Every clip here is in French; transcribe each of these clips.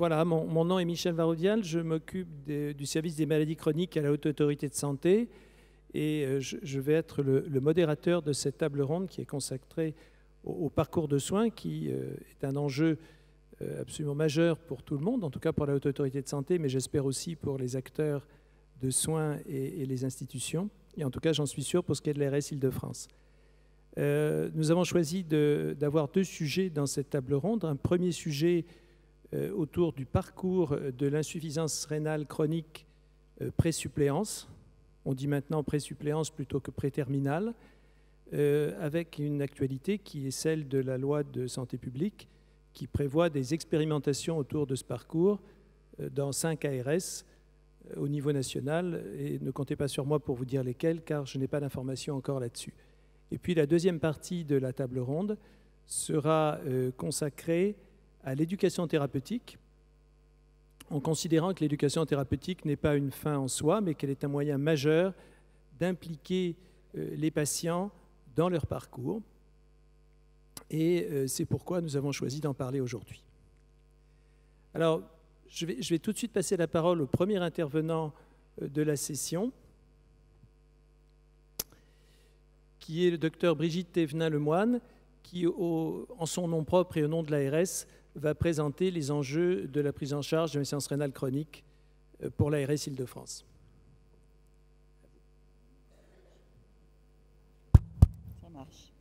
Voilà, mon nom est Michel Varaudial, je m'occupe du service des maladies chroniques à la Haute Autorité de Santé et je vais être le modérateur de cette table ronde qui est consacrée au parcours de soins, qui est un enjeu absolument majeur pour tout le monde, en tout cas pour la Haute Autorité de Santé, mais j'espère aussi pour les acteurs de soins et les institutions, et en tout cas j'en suis sûr pour ce qui est de l'ARS Île-de-France. Nous avons choisi d'avoir deux sujets dans cette table ronde. Un premier sujet autour du parcours de l'insuffisance rénale chronique pré-suppléance. On dit maintenant pré-suppléance plutôt que pré-terminale, avec une actualité qui est celle de la loi de santé publique qui prévoit des expérimentations autour de ce parcours dans 5 ARS au niveau national. Et ne comptez pas sur moi pour vous dire lesquels, car je n'ai pas d'informations encore là-dessus. Et puis la deuxième partie de la table ronde sera consacrée à l'éducation thérapeutique, en considérant que l'éducation thérapeutique n'est pas une fin en soi, mais qu'elle est un moyen majeur d'impliquer les patients dans leur parcours. Et c'est pourquoi nous avons choisi d'en parler aujourd'hui. Alors, je vais tout de suite passer la parole au premier intervenant de la session, qui est le docteur Brigitte Thévenin-Lemoine, qui, en son nom propre et au nom de l'ARS, va présenter les enjeux de la prise en charge de l'insuffisance rénale chronique pour l'ARS Île-de-France. Ça marche.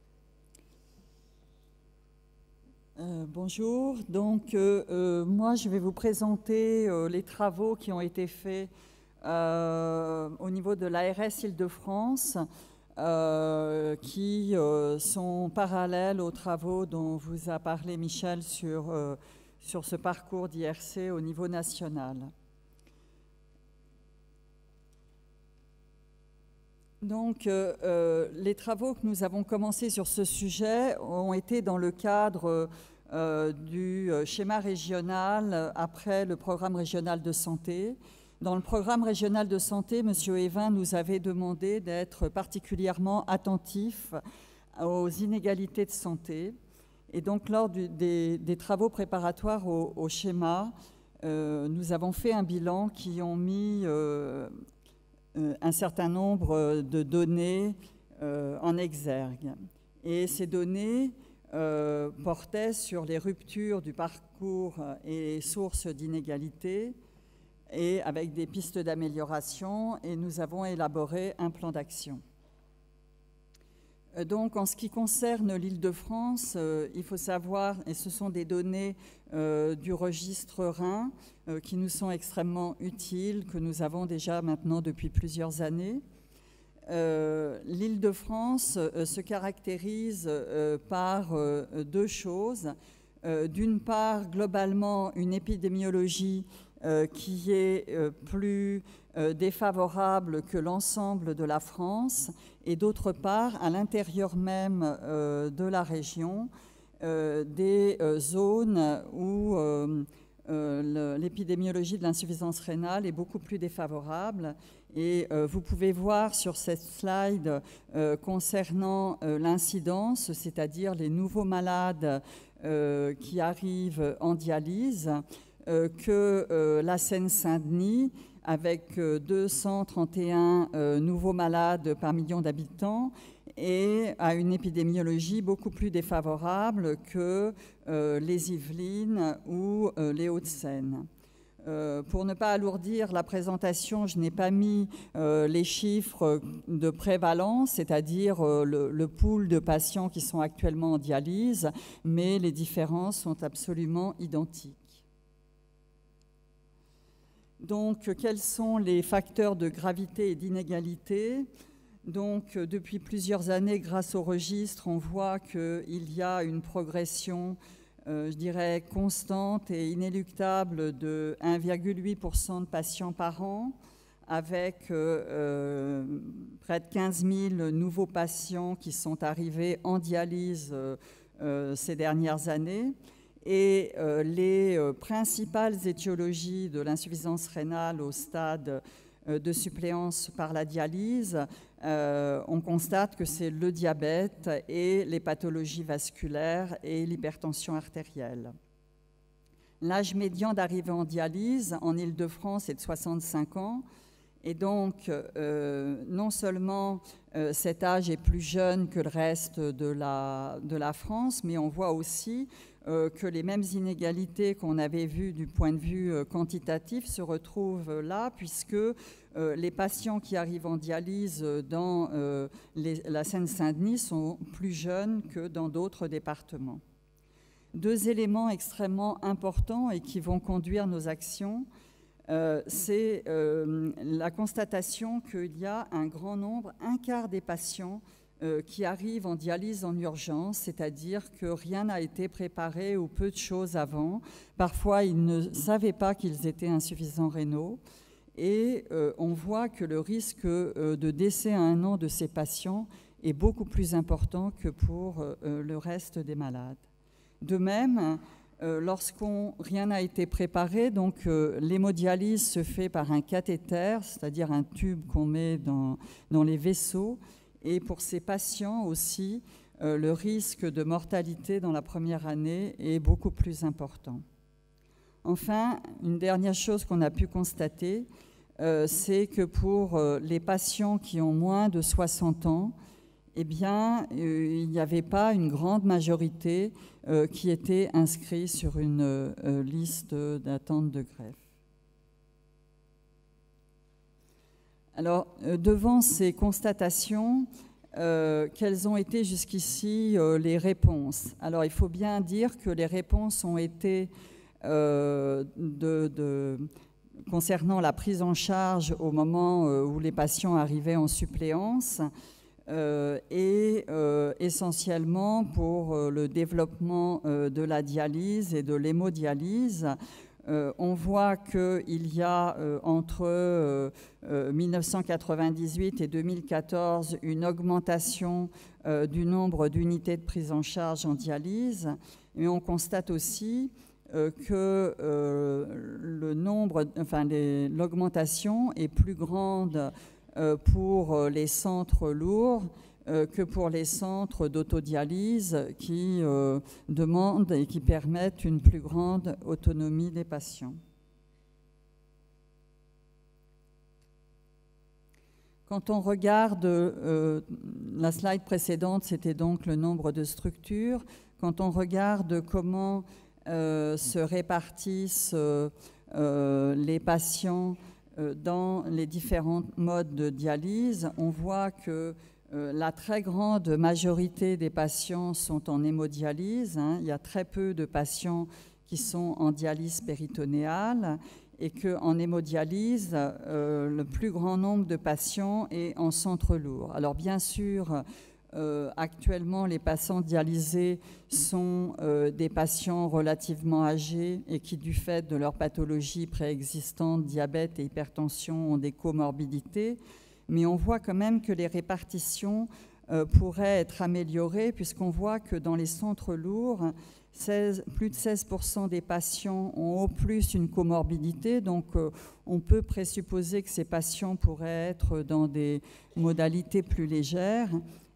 Bonjour, donc moi je vais vous présenter les travaux qui ont été faits au niveau de l'ARS Île-de-France, qui sont parallèles aux travaux dont vous a parlé Michel sur ce parcours d'IRC au niveau national. Donc, les travaux que nous avons commencés sur ce sujet ont été dans le cadre du schéma régional après le programme régional de santé. Dans le programme régional de santé, M. Evin nous avait demandé d'être particulièrement attentif aux inégalités de santé. Et donc, lors des travaux préparatoires au schéma, nous avons fait un bilan qui ont mis un certain nombre de données en exergue. Et ces données portaient sur les ruptures du parcours et les sources d'inégalités, et avec des pistes d'amélioration, et nous avons élaboré un plan d'action. Donc, en ce qui concerne l'Île-de-France, il faut savoir, et ce sont des données du registre Rhin qui nous sont extrêmement utiles, que nous avons déjà maintenant depuis plusieurs années. L'Île-de-France se caractérise par deux choses. D'une part, globalement, une épidémiologie qui est plus défavorable que l'ensemble de la France, et d'autre part, à l'intérieur même de la région, des zones où l'épidémiologie de l'insuffisance rénale est beaucoup plus défavorable. Et vous pouvez voir sur cette slide concernant l'incidence, c'est-à-dire les nouveaux malades qui arrivent en dialyse, que la Seine-Saint-Denis, avec 231 nouveaux malades par million d'habitants, et a une épidémiologie beaucoup plus défavorable que les Yvelines ou les Hauts-de-Seine. Pour ne pas alourdir la présentation, je n'ai pas mis les chiffres de prévalence, c'est-à-dire le pool de patients qui sont actuellement en dialyse, mais les différences sont absolument identiques. Donc, quels sont les facteurs de gravité et d'inégalité ? Donc, depuis plusieurs années, grâce au registre, on voit qu'il y a une progression, je dirais, constante et inéluctable de 1,8% de patients par an, avec près de 15 000 nouveaux patients qui sont arrivés en dialyse ces dernières années. Et les principales étiologies de l'insuffisance rénale au stade de suppléance par la dialyse, on constate que c'est le diabète et les pathologies vasculaires et l'hypertension artérielle. L'âge médian d'arrivée en dialyse en Île-de-France est de 65 ans. Et donc, non seulement cet âge est plus jeune que le reste de la France, mais on voit aussi que les mêmes inégalités qu'on avait vues du point de vue quantitatif se retrouvent là, puisque les patients qui arrivent en dialyse dans la Seine-Saint-Denis sont plus jeunes que dans d'autres départements. Deux éléments extrêmement importants et qui vont conduire nos actions, c'est la constatation qu'il y a un grand nombre, un quart des patients qui arrivent en dialyse en urgence, c'est-à-dire que rien n'a été préparé ou peu de choses avant. Parfois, ils ne savaient pas qu'ils étaient insuffisants rénaux. Et on voit que le risque de décès à 1 an de ces patients est beaucoup plus important que pour le reste des malades. De même, lorsqu'on rien n'a été préparé, donc l'hémodialyse se fait par un cathéter, c'est-à-dire un tube qu'on met dans les vaisseaux. Et pour ces patients aussi, le risque de mortalité dans la première année est beaucoup plus important. Enfin, une dernière chose qu'on a pu constater, c'est que pour les patients qui ont moins de 60 ans, eh bien, il n'y avait pas une grande majorité qui était inscrite sur une liste d'attente de greffe. Alors, devant ces constatations, quelles ont été jusqu'ici les réponses? Alors, il faut bien dire que les réponses ont été concernant la prise en charge au moment où les patients arrivaient en suppléance et essentiellement pour le développement de la dialyse et de l'hémodialyse. On voit qu'il y a entre 1998 et 2014 une augmentation du nombre d'unités de prise en charge en dialyse, mais on constate aussi que l'augmentation est plus grande pour les centres lourds que pour les centres d'autodialyse qui demandent et qui permettent une plus grande autonomie des patients. Quand on regarde, la slide précédente, c'était donc le nombre de structures. Quand on regarde comment se répartissent les patients dans les différents modes de dialyse, on voit que la très grande majorité des patients sont en hémodialyse. Il y a très peu de patients qui sont en dialyse péritonéale et qu'en hémodialyse, le plus grand nombre de patients est en centre lourd. Alors bien sûr, actuellement, les patients dialysés sont des patients relativement âgés et qui, du fait de leur pathologie préexistante, diabète et hypertension, ont des comorbidités. Mais on voit quand même que les répartitions pourraient être améliorées puisqu'on voit que dans les centres lourds, plus de 16% des patients ont au plus une comorbidité. Donc, on peut présupposer que ces patients pourraient être dans des modalités plus légères.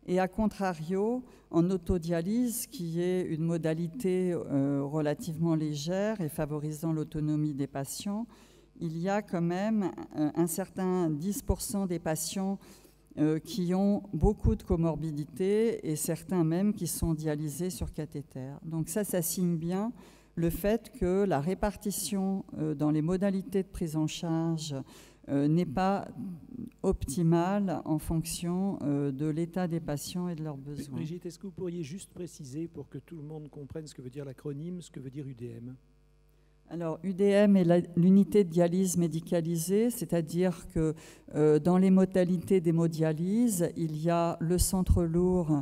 Et à contrario, en autodialyse, qui est une modalité relativement légère et favorisant l'autonomie des patients, il y a quand même un certain 10% des patients qui ont beaucoup de comorbidités et certains même qui sont dialysés sur cathéter. Donc ça signe bien le fait que la répartition dans les modalités de prise en charge n'est pas optimale en fonction de l'état des patients et de leurs besoins. Brigitte, est-ce que vous pourriez juste préciser pour que tout le monde comprenne ce que veut dire l'acronyme, ce que veut dire UDM? Alors, UDM est l'unité de dialyse médicalisée, c'est-à-dire que dans les modalités d'hémodialyse, il y a le centre lourd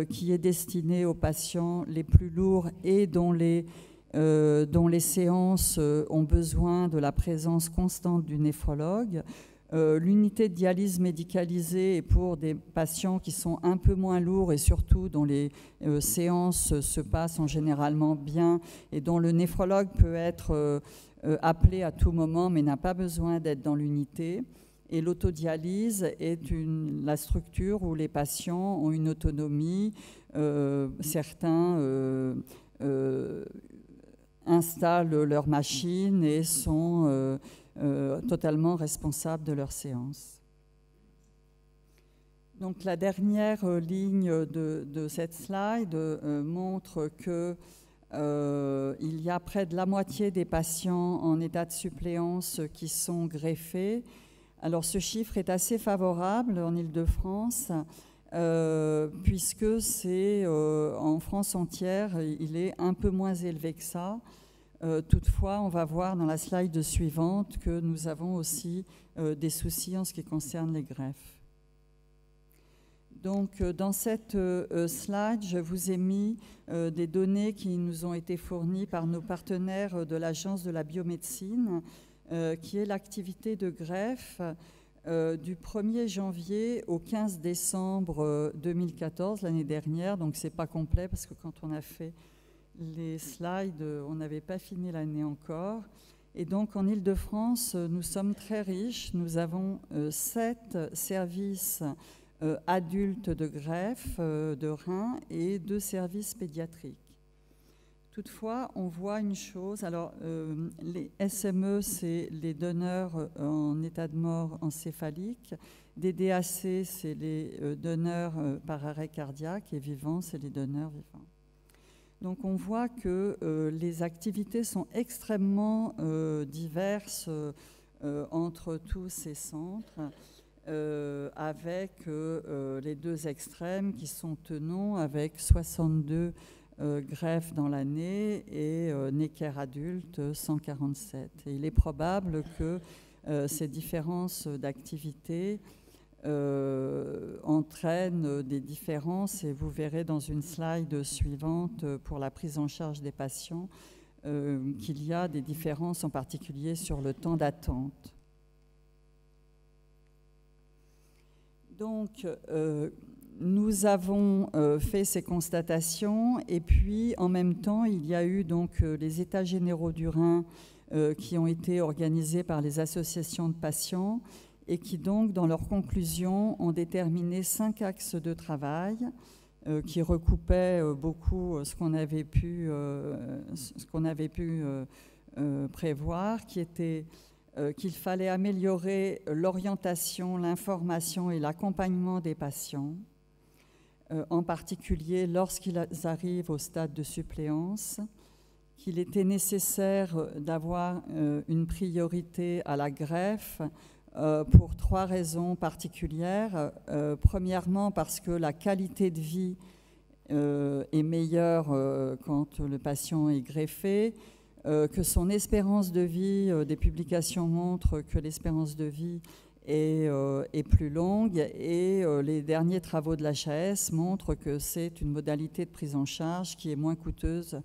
qui est destiné aux patients les plus lourds et dont les séances ont besoin de la présence constante du néphrologue. L'unité de dialyse médicalisée est pour des patients qui sont un peu moins lourds et surtout dont les séances se passent généralement bien et dont le néphrologue peut être appelé à tout moment mais n'a pas besoin d'être dans l'unité. Et l'autodialyse est la structure où les patients ont une autonomie, certains installent leurs machines et sont totalement responsables de leurs séances. Donc la dernière ligne de cette slide montre que il y a près de la moitié des patients en état de suppléance qui sont greffés. Alors ce chiffre est assez favorable en Île-de-France puisque c'est en France entière, il est un peu moins élevé que ça. Toutefois, on va voir dans la slide suivante que nous avons aussi des soucis en ce qui concerne les greffes. Donc, dans cette slide, je vous ai mis des données qui nous ont été fournies par nos partenaires de l'Agence de la biomédecine, qui est l'activité de greffe du 1er janvier au 15 décembre 2014, l'année dernière. Donc, ce n'est pas complet parce que quand on a fait les slides, on n'avait pas fini l'année encore. Et donc, en Île-de-France, nous sommes très riches. Nous avons 7 services adultes de greffe de reins et 2 services pédiatriques. Toutefois, on voit une chose, alors les SME, c'est les donneurs en état de mort encéphalique, des DAC, c'est les donneurs par arrêt cardiaque, et vivants, c'est les donneurs vivants. Donc on voit que les activités sont extrêmement diverses entre tous ces centres, avec les 2 extrêmes qui sont tenons avec 62 greffes dans l'année et Necker adulte 147. Et il est probable que ces différences d'activité entraînent des différences, et vous verrez dans une slide suivante pour la prise en charge des patients qu'il y a des différences en particulier sur le temps d'attente. Donc, nous avons fait ces constatations, et puis en même temps, il y a eu donc les états généraux du rein qui ont été organisés par les associations de patients et qui donc, dans leurs conclusions, ont déterminé 5 axes de travail qui recoupaient beaucoup ce qu'on avait pu prévoir, qui était qu'il fallait améliorer l'orientation, l'information et l'accompagnement des patients, en particulier lorsqu'ils arrivent au stade de suppléance, qu'il était nécessaire d'avoir une priorité à la greffe pour 3 raisons particulières. Premièrement, parce que la qualité de vie est meilleure quand le patient est greffé, que son espérance de vie, des publications montrent que l'espérance de vie est plus longue, et les derniers travaux de l'HAS montrent que c'est une modalité de prise en charge qui est moins coûteuse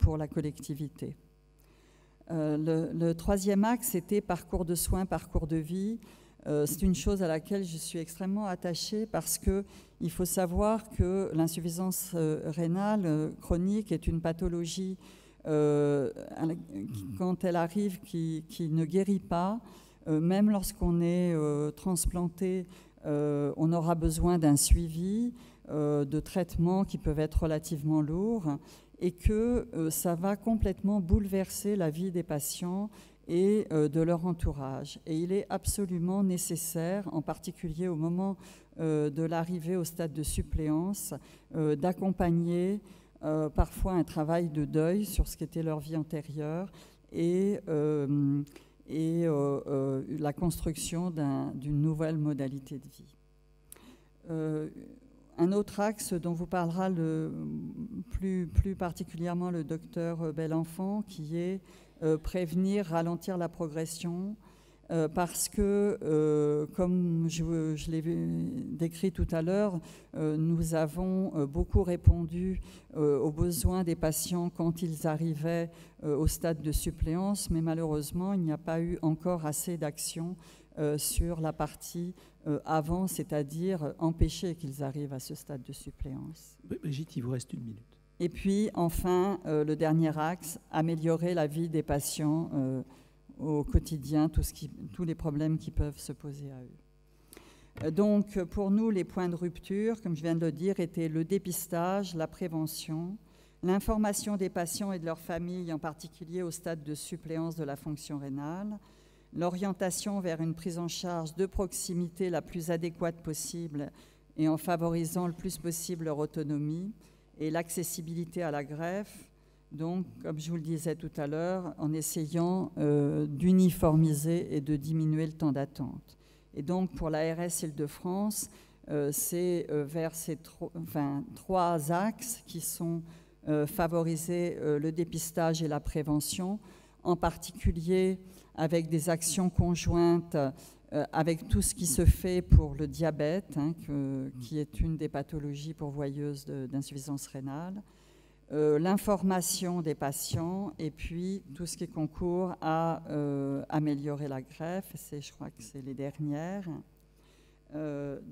pour la collectivité. Le 3e axe était parcours de soins, parcours de vie. C'est une chose à laquelle je suis extrêmement attachée parce qu'il faut savoir que l'insuffisance rénale chronique est une pathologie quand elle arrive qui ne guérit pas. Même lorsqu'on est transplanté, on aura besoin d'un suivi, de traitements qui peuvent être relativement lourds, et que ça va complètement bouleverser la vie des patients et de leur entourage. Et il est absolument nécessaire, en particulier au moment de l'arrivée au stade de suppléance, d'accompagner parfois un travail de deuil sur ce qu'était leur vie antérieure et la construction d'une nouvelle modalité de vie. Un autre axe dont vous parlera plus particulièrement le docteur Belenfant, qui est prévenir, ralentir la progression, parce que, comme je l'ai décrit tout à l'heure, nous avons beaucoup répondu aux besoins des patients quand ils arrivaient au stade de suppléance, mais malheureusement, il n'y a pas eu encore assez d'action sur la partie avant, c'est-à-dire empêcher qu'ils arrivent à ce stade de suppléance. Brigitte, il vous reste 1 minute. Et puis, enfin, le dernier axe, améliorer la vie des patients au quotidien, tous les problèmes qui peuvent se poser à eux. Donc, pour nous, les points de rupture, comme je viens de le dire, étaient le dépistage, la prévention, l'information des patients et de leurs familles, en particulier au stade de suppléance de la fonction rénale, l'orientation vers une prise en charge de proximité la plus adéquate possible et en favorisant le plus possible leur autonomie, et l'accessibilité à la greffe, donc, comme je vous le disais tout à l'heure, en essayant d'uniformiser et de diminuer le temps d'attente. Et donc, pour l'ARS Île-de-France, c'est vers ces trois axes qui sont favoriser le dépistage et la prévention, en particulier avec des actions conjointes avec tout ce qui se fait pour le diabète, qui est une des pathologies pourvoyeuses d'insuffisance rénale, l'information des patients et puis tout ce qui concourt à améliorer la greffe. Je crois que c'est les dernières.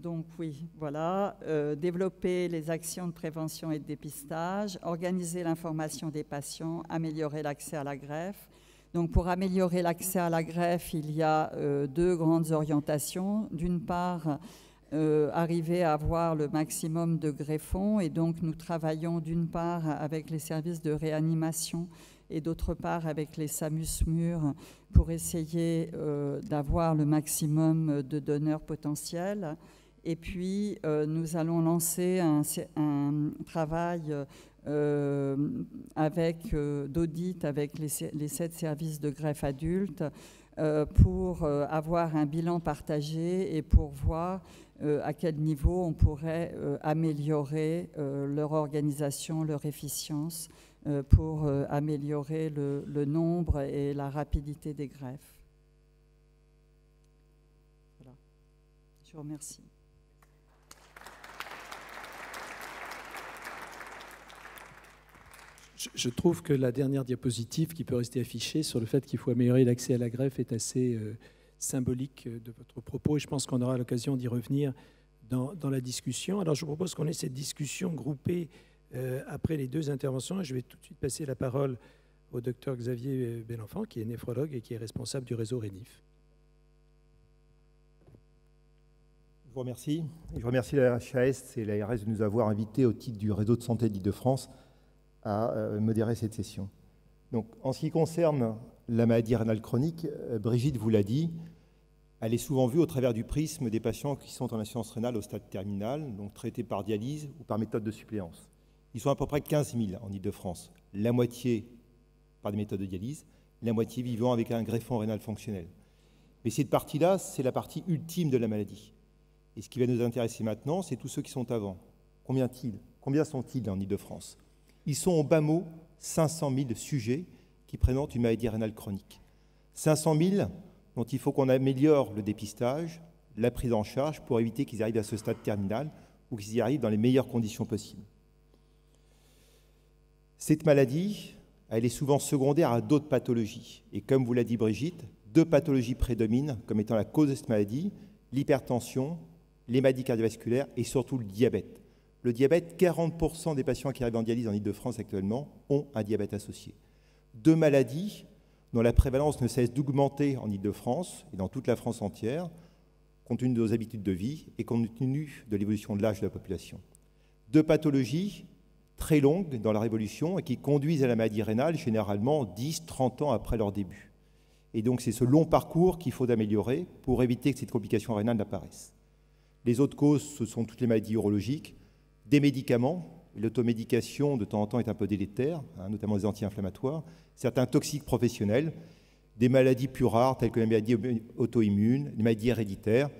Donc oui, voilà, développer les actions de prévention et de dépistage, organiser l'information des patients, améliorer l'accès à la greffe. Donc pour améliorer l'accès à la greffe, il y a deux grandes orientations. D'une part, arriver à avoir le maximum de greffons, et donc nous travaillons d'une part avec les services de réanimation et d'autre part avec les SAMU-SMUR pour essayer d'avoir le maximum de donneurs potentiels. Et puis, nous allons lancer un travail d'audit avec les 7 services de greffe adultes pour avoir un bilan partagé et pour voir à quel niveau on pourrait améliorer leur organisation, leur efficience, pour améliorer le nombre et la rapidité des greffes. Voilà. Je vous remercie. Je trouve que la dernière diapositive qui peut rester affichée sur le fait qu'il faut améliorer l'accès à la greffe est assez symbolique de votre propos, et je pense qu'on aura l'occasion d'y revenir dans la discussion. Alors je vous propose qu'on ait cette discussion groupée après les deux interventions. Je vais tout de suite passer la parole au docteur Xavier Belenfant, qui est néphrologue et qui est responsable du réseau RENIF. Je vous remercie. Je remercie la HAS et l'ARS de nous avoir invités au titre du réseau de santé d'Île-de-France à modérer cette session. Donc, en ce qui concerne la maladie rénale chronique, Brigitte vous l'a dit, elle est souvent vue au travers du prisme des patients qui sont en insuffisance rénale au stade terminal, donc traités par dialyse ou par méthode de suppléance. Ils sont à peu près 15 000 en Île-de-France, la moitié par des méthodes de dialyse, la moitié vivant avec un greffon rénal fonctionnel. Mais cette partie-là, c'est la partie ultime de la maladie. Et ce qui va nous intéresser maintenant, c'est tous ceux qui sont avant. Combien sont-ils en Île-de-France? Ils sont au bas mot 500 000 sujets qui présentent une maladie rénale chronique. 500 000 dont il faut qu'on améliore le dépistage, la prise en charge pour éviter qu'ils arrivent à ce stade terminal ou qu'ils y arrivent dans les meilleures conditions possibles. Cette maladie, elle est souvent secondaire à d'autres pathologies. Et comme vous l'a dit Brigitte, 2 pathologies prédominent comme étant la cause de cette maladie, l'hypertension, les maladies cardiovasculaires et surtout le diabète. Le diabète, 40% des patients qui arrivent en dialyse en Île-de-France actuellement ont un diabète associé. 2 maladies dont la prévalence ne cesse d'augmenter en Île-de-France et dans toute la France entière, compte tenu de nos habitudes de vie et compte tenu de l'évolution de l'âge de la population. 2 pathologies très longues dans leur évolution et qui conduisent à la maladie rénale généralement 10-30 ans après leur début. Et donc c'est ce long parcours qu'il faut améliorer pour éviter que cette complication rénale n'apparaisse. Les autres causes, ce sont toutes les maladies urologiques, des médicaments, l'automédication de temps en temps est un peu délétère, notamment les anti-inflammatoires, certains toxiques professionnels, des maladies plus rares telles que les maladies auto-immunes, les maladies héréditaires,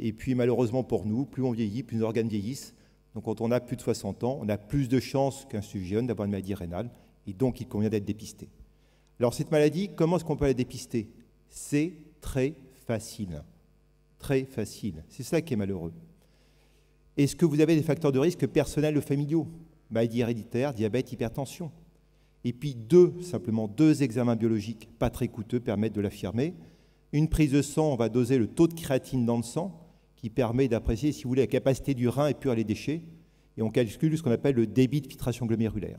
et puis malheureusement pour nous, plus on vieillit, plus nos organes vieillissent. Donc quand on a plus de 60 ans, on a plus de chances qu'un sujet jeune d'avoir une maladie rénale, et donc il convient d'être dépisté. Alors cette maladie, comment est-ce qu'on peut la dépister? C'est très facile. Très facile. C'est ça qui est malheureux. Est-ce que vous avez des facteurs de risque personnels ou familiaux? Maladie héréditaire, diabète, hypertension. Et puis simplement deux examens biologiques pas très coûteux permettent de l'affirmer. Une prise de sang, on va doser le taux de créatine dans le sang, qui permet d'apprécier, si vous voulez, la capacité du rein à épurer les déchets. Et on calcule ce qu'on appelle le débit de filtration glomérulaire.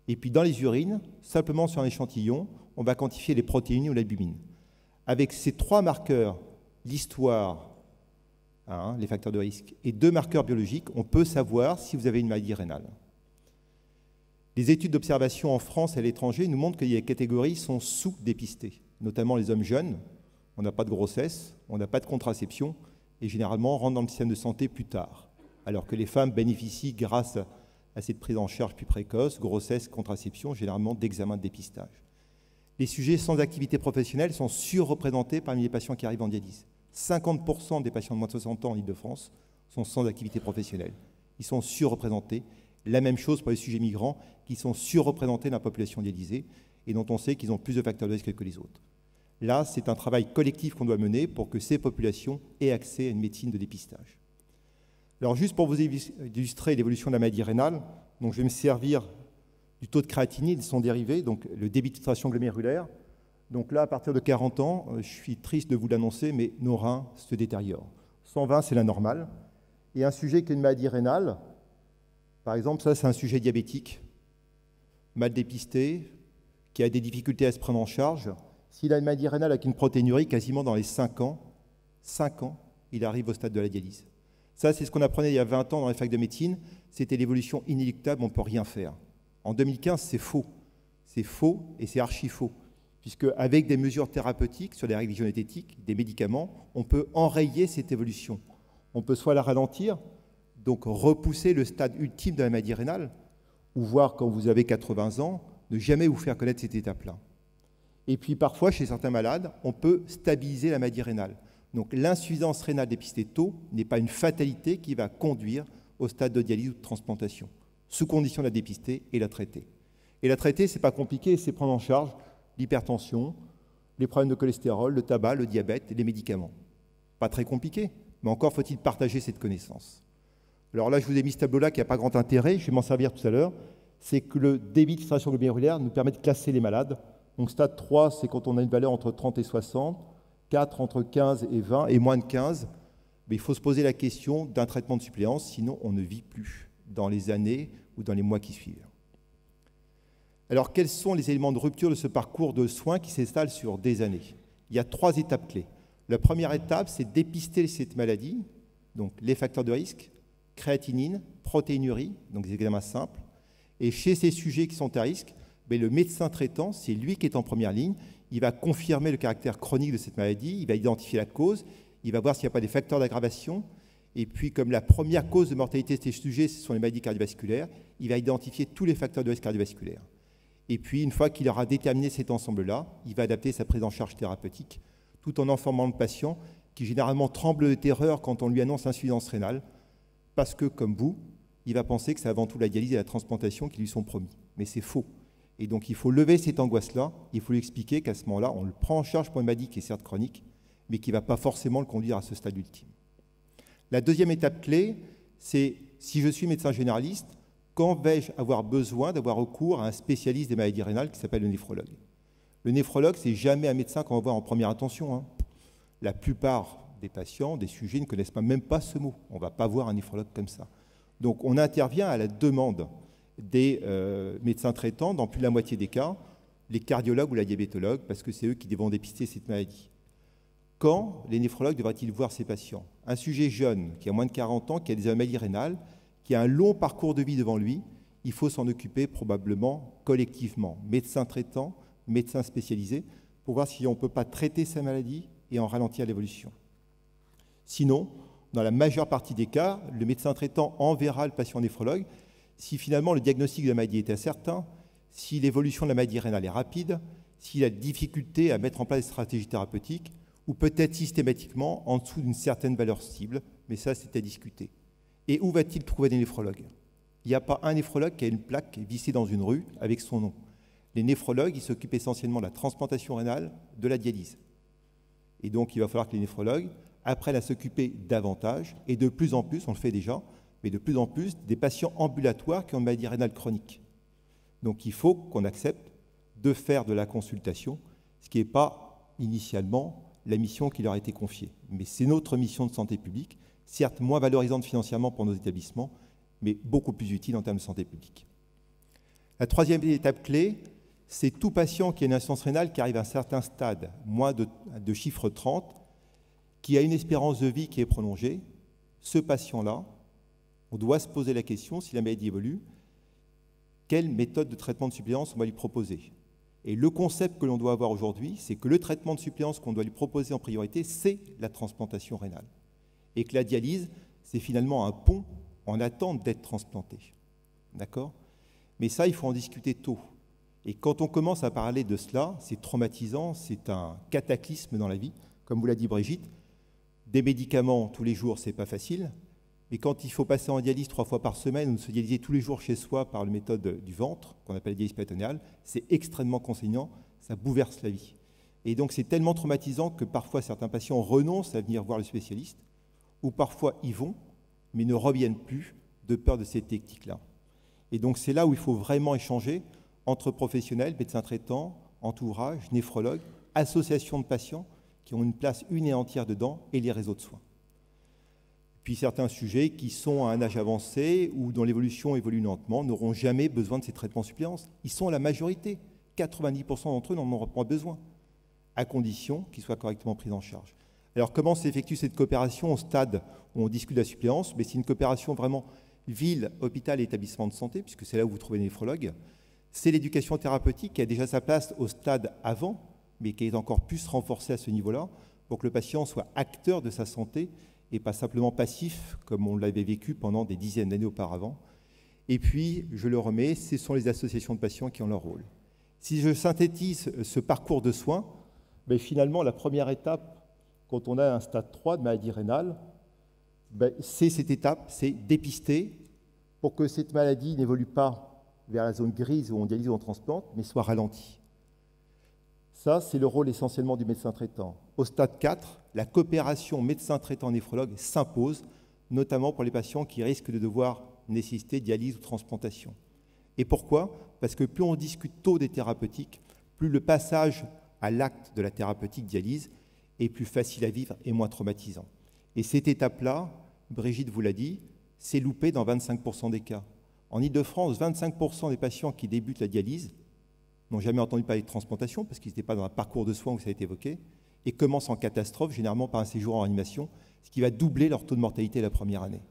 Et puis dans les urines, simplement sur un échantillon, on va quantifier les protéines ou l'albumine. Avec ces 3 marqueurs, l'histoire, les facteurs de risque, et 2 marqueurs biologiques, on peut savoir si vous avez une maladie rénale. Les études d'observation en France et à l'étranger nous montrent qu'il y a des catégories qui sont sous-dépistées, notamment les hommes jeunes. On n'a pas de grossesse, on n'a pas de contraception, et généralement on rentre dans le système de santé plus tard, alors que les femmes bénéficient, grâce à cette prise en charge plus précoce, grossesse, contraception, généralement d'examens de dépistage. Les sujets sans activité professionnelle sont surreprésentés parmi les patients qui arrivent en dialyse. 50% des patients de moins de 60 ans en Île-de-France sont sans activité professionnelle. Ils sont surreprésentés. La même chose pour les sujets migrants qui sont surreprésentés dans la population dialysée et dont on sait qu'ils ont plus de facteurs de risque que les autres. Là, c'est un travail collectif qu'on doit mener pour que ces populations aient accès à une médecine de dépistage. Alors, juste pour vous illustrer l'évolution de la maladie rénale, donc je vais me servir du taux de créatinine et de son dérivé, donc le débit de filtration glomérulaire. Donc là, à partir de 40 ans, je suis triste de vous l'annoncer, mais nos reins se détériorent. 120, c'est la normale. Et un sujet qui a une maladie rénale, par exemple, ça, c'est un sujet diabétique, mal dépisté, qui a des difficultés à se prendre en charge. S'il a une maladie rénale avec une protéinurie, quasiment dans les 5 ans, il arrive au stade de la dialyse. Ça, c'est ce qu'on apprenait il y a 20 ans dans les facs de médecine. C'était l'évolution inéluctable, on ne peut rien faire. En 2015, c'est faux. C'est faux et c'est archi faux. Puisque avec des mesures thérapeutiques sur les règles d'hygiène des médicaments, on peut enrayer cette évolution. On peut soit la ralentir, donc repousser le stade ultime de la maladie rénale, ou voir quand vous avez 80 ans, ne jamais vous faire connaître cette étape-là. Et puis parfois, chez certains malades, on peut stabiliser la maladie rénale. Donc l'insuffisance rénale dépistée tôt n'est pas une fatalité qui va conduire au stade de dialyse ou de transplantation, sous condition de la dépister et la traiter. Et la traiter, ce n'est pas compliqué, c'est prendre en charge l'hypertension, les problèmes de cholestérol, le tabac, le diabète et les médicaments. Pas très compliqué, mais encore faut-il partager cette connaissance. Alors là, je vous ai mis ce tableau-là qui n'a pas grand intérêt, je vais m'en servir tout à l'heure. C'est que le débit de filtration glomérulaire nous permet de classer les malades. Donc stade 3, c'est quand on a une valeur entre 30 et 60, 4 entre 15 et 20, et moins de 15. Mais il faut se poser la question d'un traitement de suppléance, sinon on ne vit plus dans les années ou dans les mois qui suivent. Alors quels sont les éléments de rupture de ce parcours de soins qui s'installe sur des années? Il y a 3 étapes clés. La première étape, c'est dépister cette maladie, donc les facteurs de risque, créatinine, protéinurie, donc des examens simples. Et chez ces sujets qui sont à risque, le médecin traitant, c'est lui qui est en première ligne. Il va confirmer le caractère chronique de cette maladie, il va identifier la cause, il va voir s'il n'y a pas des facteurs d'aggravation. Et puis, comme la première cause de mortalité de ces sujets, ce sont les maladies cardiovasculaires, il va identifier tous les facteurs de risque cardiovasculaire. Et puis, une fois qu'il aura déterminé cet ensemble-là, il va adapter sa prise en charge thérapeutique, tout en informant le patient, qui généralement tremble de terreur quand on lui annonce l'insuffisance rénale, parce que, comme vous, il va penser que c'est avant tout la dialyse et la transplantation qui lui sont promis. Mais c'est faux. Et donc, il faut lever cette angoisse-là, il faut lui expliquer qu'à ce moment-là, on le prend en charge pour une maladie qui est certes chronique, mais qui ne va pas forcément le conduire à ce stade ultime. La deuxième étape clé, c'est, si je suis médecin généraliste, quand vais-je avoir besoin d'avoir recours à un spécialiste des maladies rénales qui s'appelle le néphrologue? Le néphrologue, c'est jamais un médecin qu'on va voir en première intention. La plupart des patients, des sujets ne connaissent même pas ce mot. On ne va pas voir un néphrologue comme ça. Donc on intervient à la demande des médecins traitants dans plus de la moitié des cas, les cardiologues ou la diabétologue, parce que c'est eux qui devront dépister cette maladie. Quand les néphrologues devraient-ils voir ces patients? Un sujet jeune, qui a moins de 40 ans, qui a des anomalies rénales, qui a un long parcours de vie devant lui, il faut s'en occuper probablement collectivement, médecin traitant, médecin spécialisé, pour voir si on ne peut pas traiter sa maladie et en ralentir l'évolution. Sinon, dans la majeure partie des cas, le médecin traitant enverra le patient néphrologue si finalement le diagnostic de la maladie est incertain, si l'évolution de la maladie rénale est rapide, s'il a des difficultés à mettre en place des stratégies thérapeutiques, ou peut-être systématiquement en dessous d'une certaine valeur cible, mais ça c'est à discuter. Et où va-t-il trouver des néphrologues? Il n'y a pas un néphrologue qui a une plaque vissée dans une rue avec son nom. Les néphrologues, ils s'occupent essentiellement de la transplantation rénale, de la dialyse. Et donc il va falloir que les néphrologues apprennent à s'occuper davantage, et de plus en plus, on le fait déjà, mais de plus en plus, des patients ambulatoires qui ont une maladie rénale chronique. Donc il faut qu'on accepte de faire de la consultation, ce qui n'est pas initialement la mission qui leur a été confiée. Mais c'est notre mission de santé publique, certes moins valorisante financièrement pour nos établissements, mais beaucoup plus utile en termes de santé publique. La troisième étape clé, c'est tout patient qui a une insuffisance rénale qui arrive à un certain stade, moins de chiffre 30, qui a une espérance de vie qui est prolongée. Ce patient-là, on doit se poser la question, si la maladie évolue, quelle méthode de traitement de suppléance on va lui proposer. Et le concept que l'on doit avoir aujourd'hui, c'est que le traitement de suppléance qu'on doit lui proposer en priorité, c'est la transplantation rénale. Et que la dialyse, c'est finalement un pont en attente d'être transplanté. D'accord ? Mais ça, il faut en discuter tôt. Et quand on commence à parler de cela, c'est traumatisant, c'est un cataclysme dans la vie. Comme vous l'a dit Brigitte, des médicaments tous les jours, c'est pas facile. Mais quand il faut passer en dialyse 3 fois par semaine ou se dialyser tous les jours chez soi par la méthode du ventre, qu'on appelle la dialyse péritonéale, c'est extrêmement contraignant, ça bouleverse la vie. Et donc c'est tellement traumatisant que parfois certains patients renoncent à venir voir le spécialiste, ou parfois y vont, mais ne reviennent plus de peur de ces techniques-là. Et donc c'est là où il faut vraiment échanger entre professionnels, médecins traitants, entourage, néphrologues, associations de patients qui ont une place une et entière dedans et les réseaux de soins. Puis certains sujets qui sont à un âge avancé ou dont l'évolution évolue lentement n'auront jamais besoin de ces traitements suppléants. Ils sont la majorité. 90% d'entre eux n'en auront pas besoin, à condition qu'ils soient correctement pris en charge. Alors comment s'effectue cette coopération au stade où on discute de la suppléance? C'est une coopération vraiment ville, hôpital et établissement de santé, puisque c'est là où vous trouvez les néphrologues. C'est l'éducation thérapeutique qui a déjà sa place au stade avant, mais qui est encore plus renforcée à ce niveau-là, pour que le patient soit acteur de sa santé et pas simplement passif, comme on l'avait vécu pendant des dizaines d'années auparavant. Et puis, je le remets, ce sont les associations de patients qui ont leur rôle. Si je synthétise ce parcours de soins, finalement, la première étape, quand on a un stade 3 de maladie rénale, c'est cette étape, c'est dépister pour que cette maladie n'évolue pas vers la zone grise où on dialyse ou on transplante, mais soit ralentie. Ça, c'est le rôle essentiellement du médecin traitant. Au stade 4, la coopération médecin traitant-néphrologue s'impose, notamment pour les patients qui risquent de devoir nécessiter dialyse ou transplantation. Et pourquoi? Parce que plus on discute tôt des thérapeutiques, plus le passage à l'acte de la thérapeutique dialyse est plus facile à vivre et moins traumatisant. Et cette étape-là, Brigitte vous l'a dit, c'est loupé dans 25% des cas. En Ile-de-France, 25% des patients qui débutent la dialyse n'ont jamais entendu parler de transplantation parce qu'ils n'étaient pas dans un parcours de soins où ça a été évoqué et commencent en catastrophe, généralement par un séjour en réanimation, ce qui va doubler leur taux de mortalité la première année.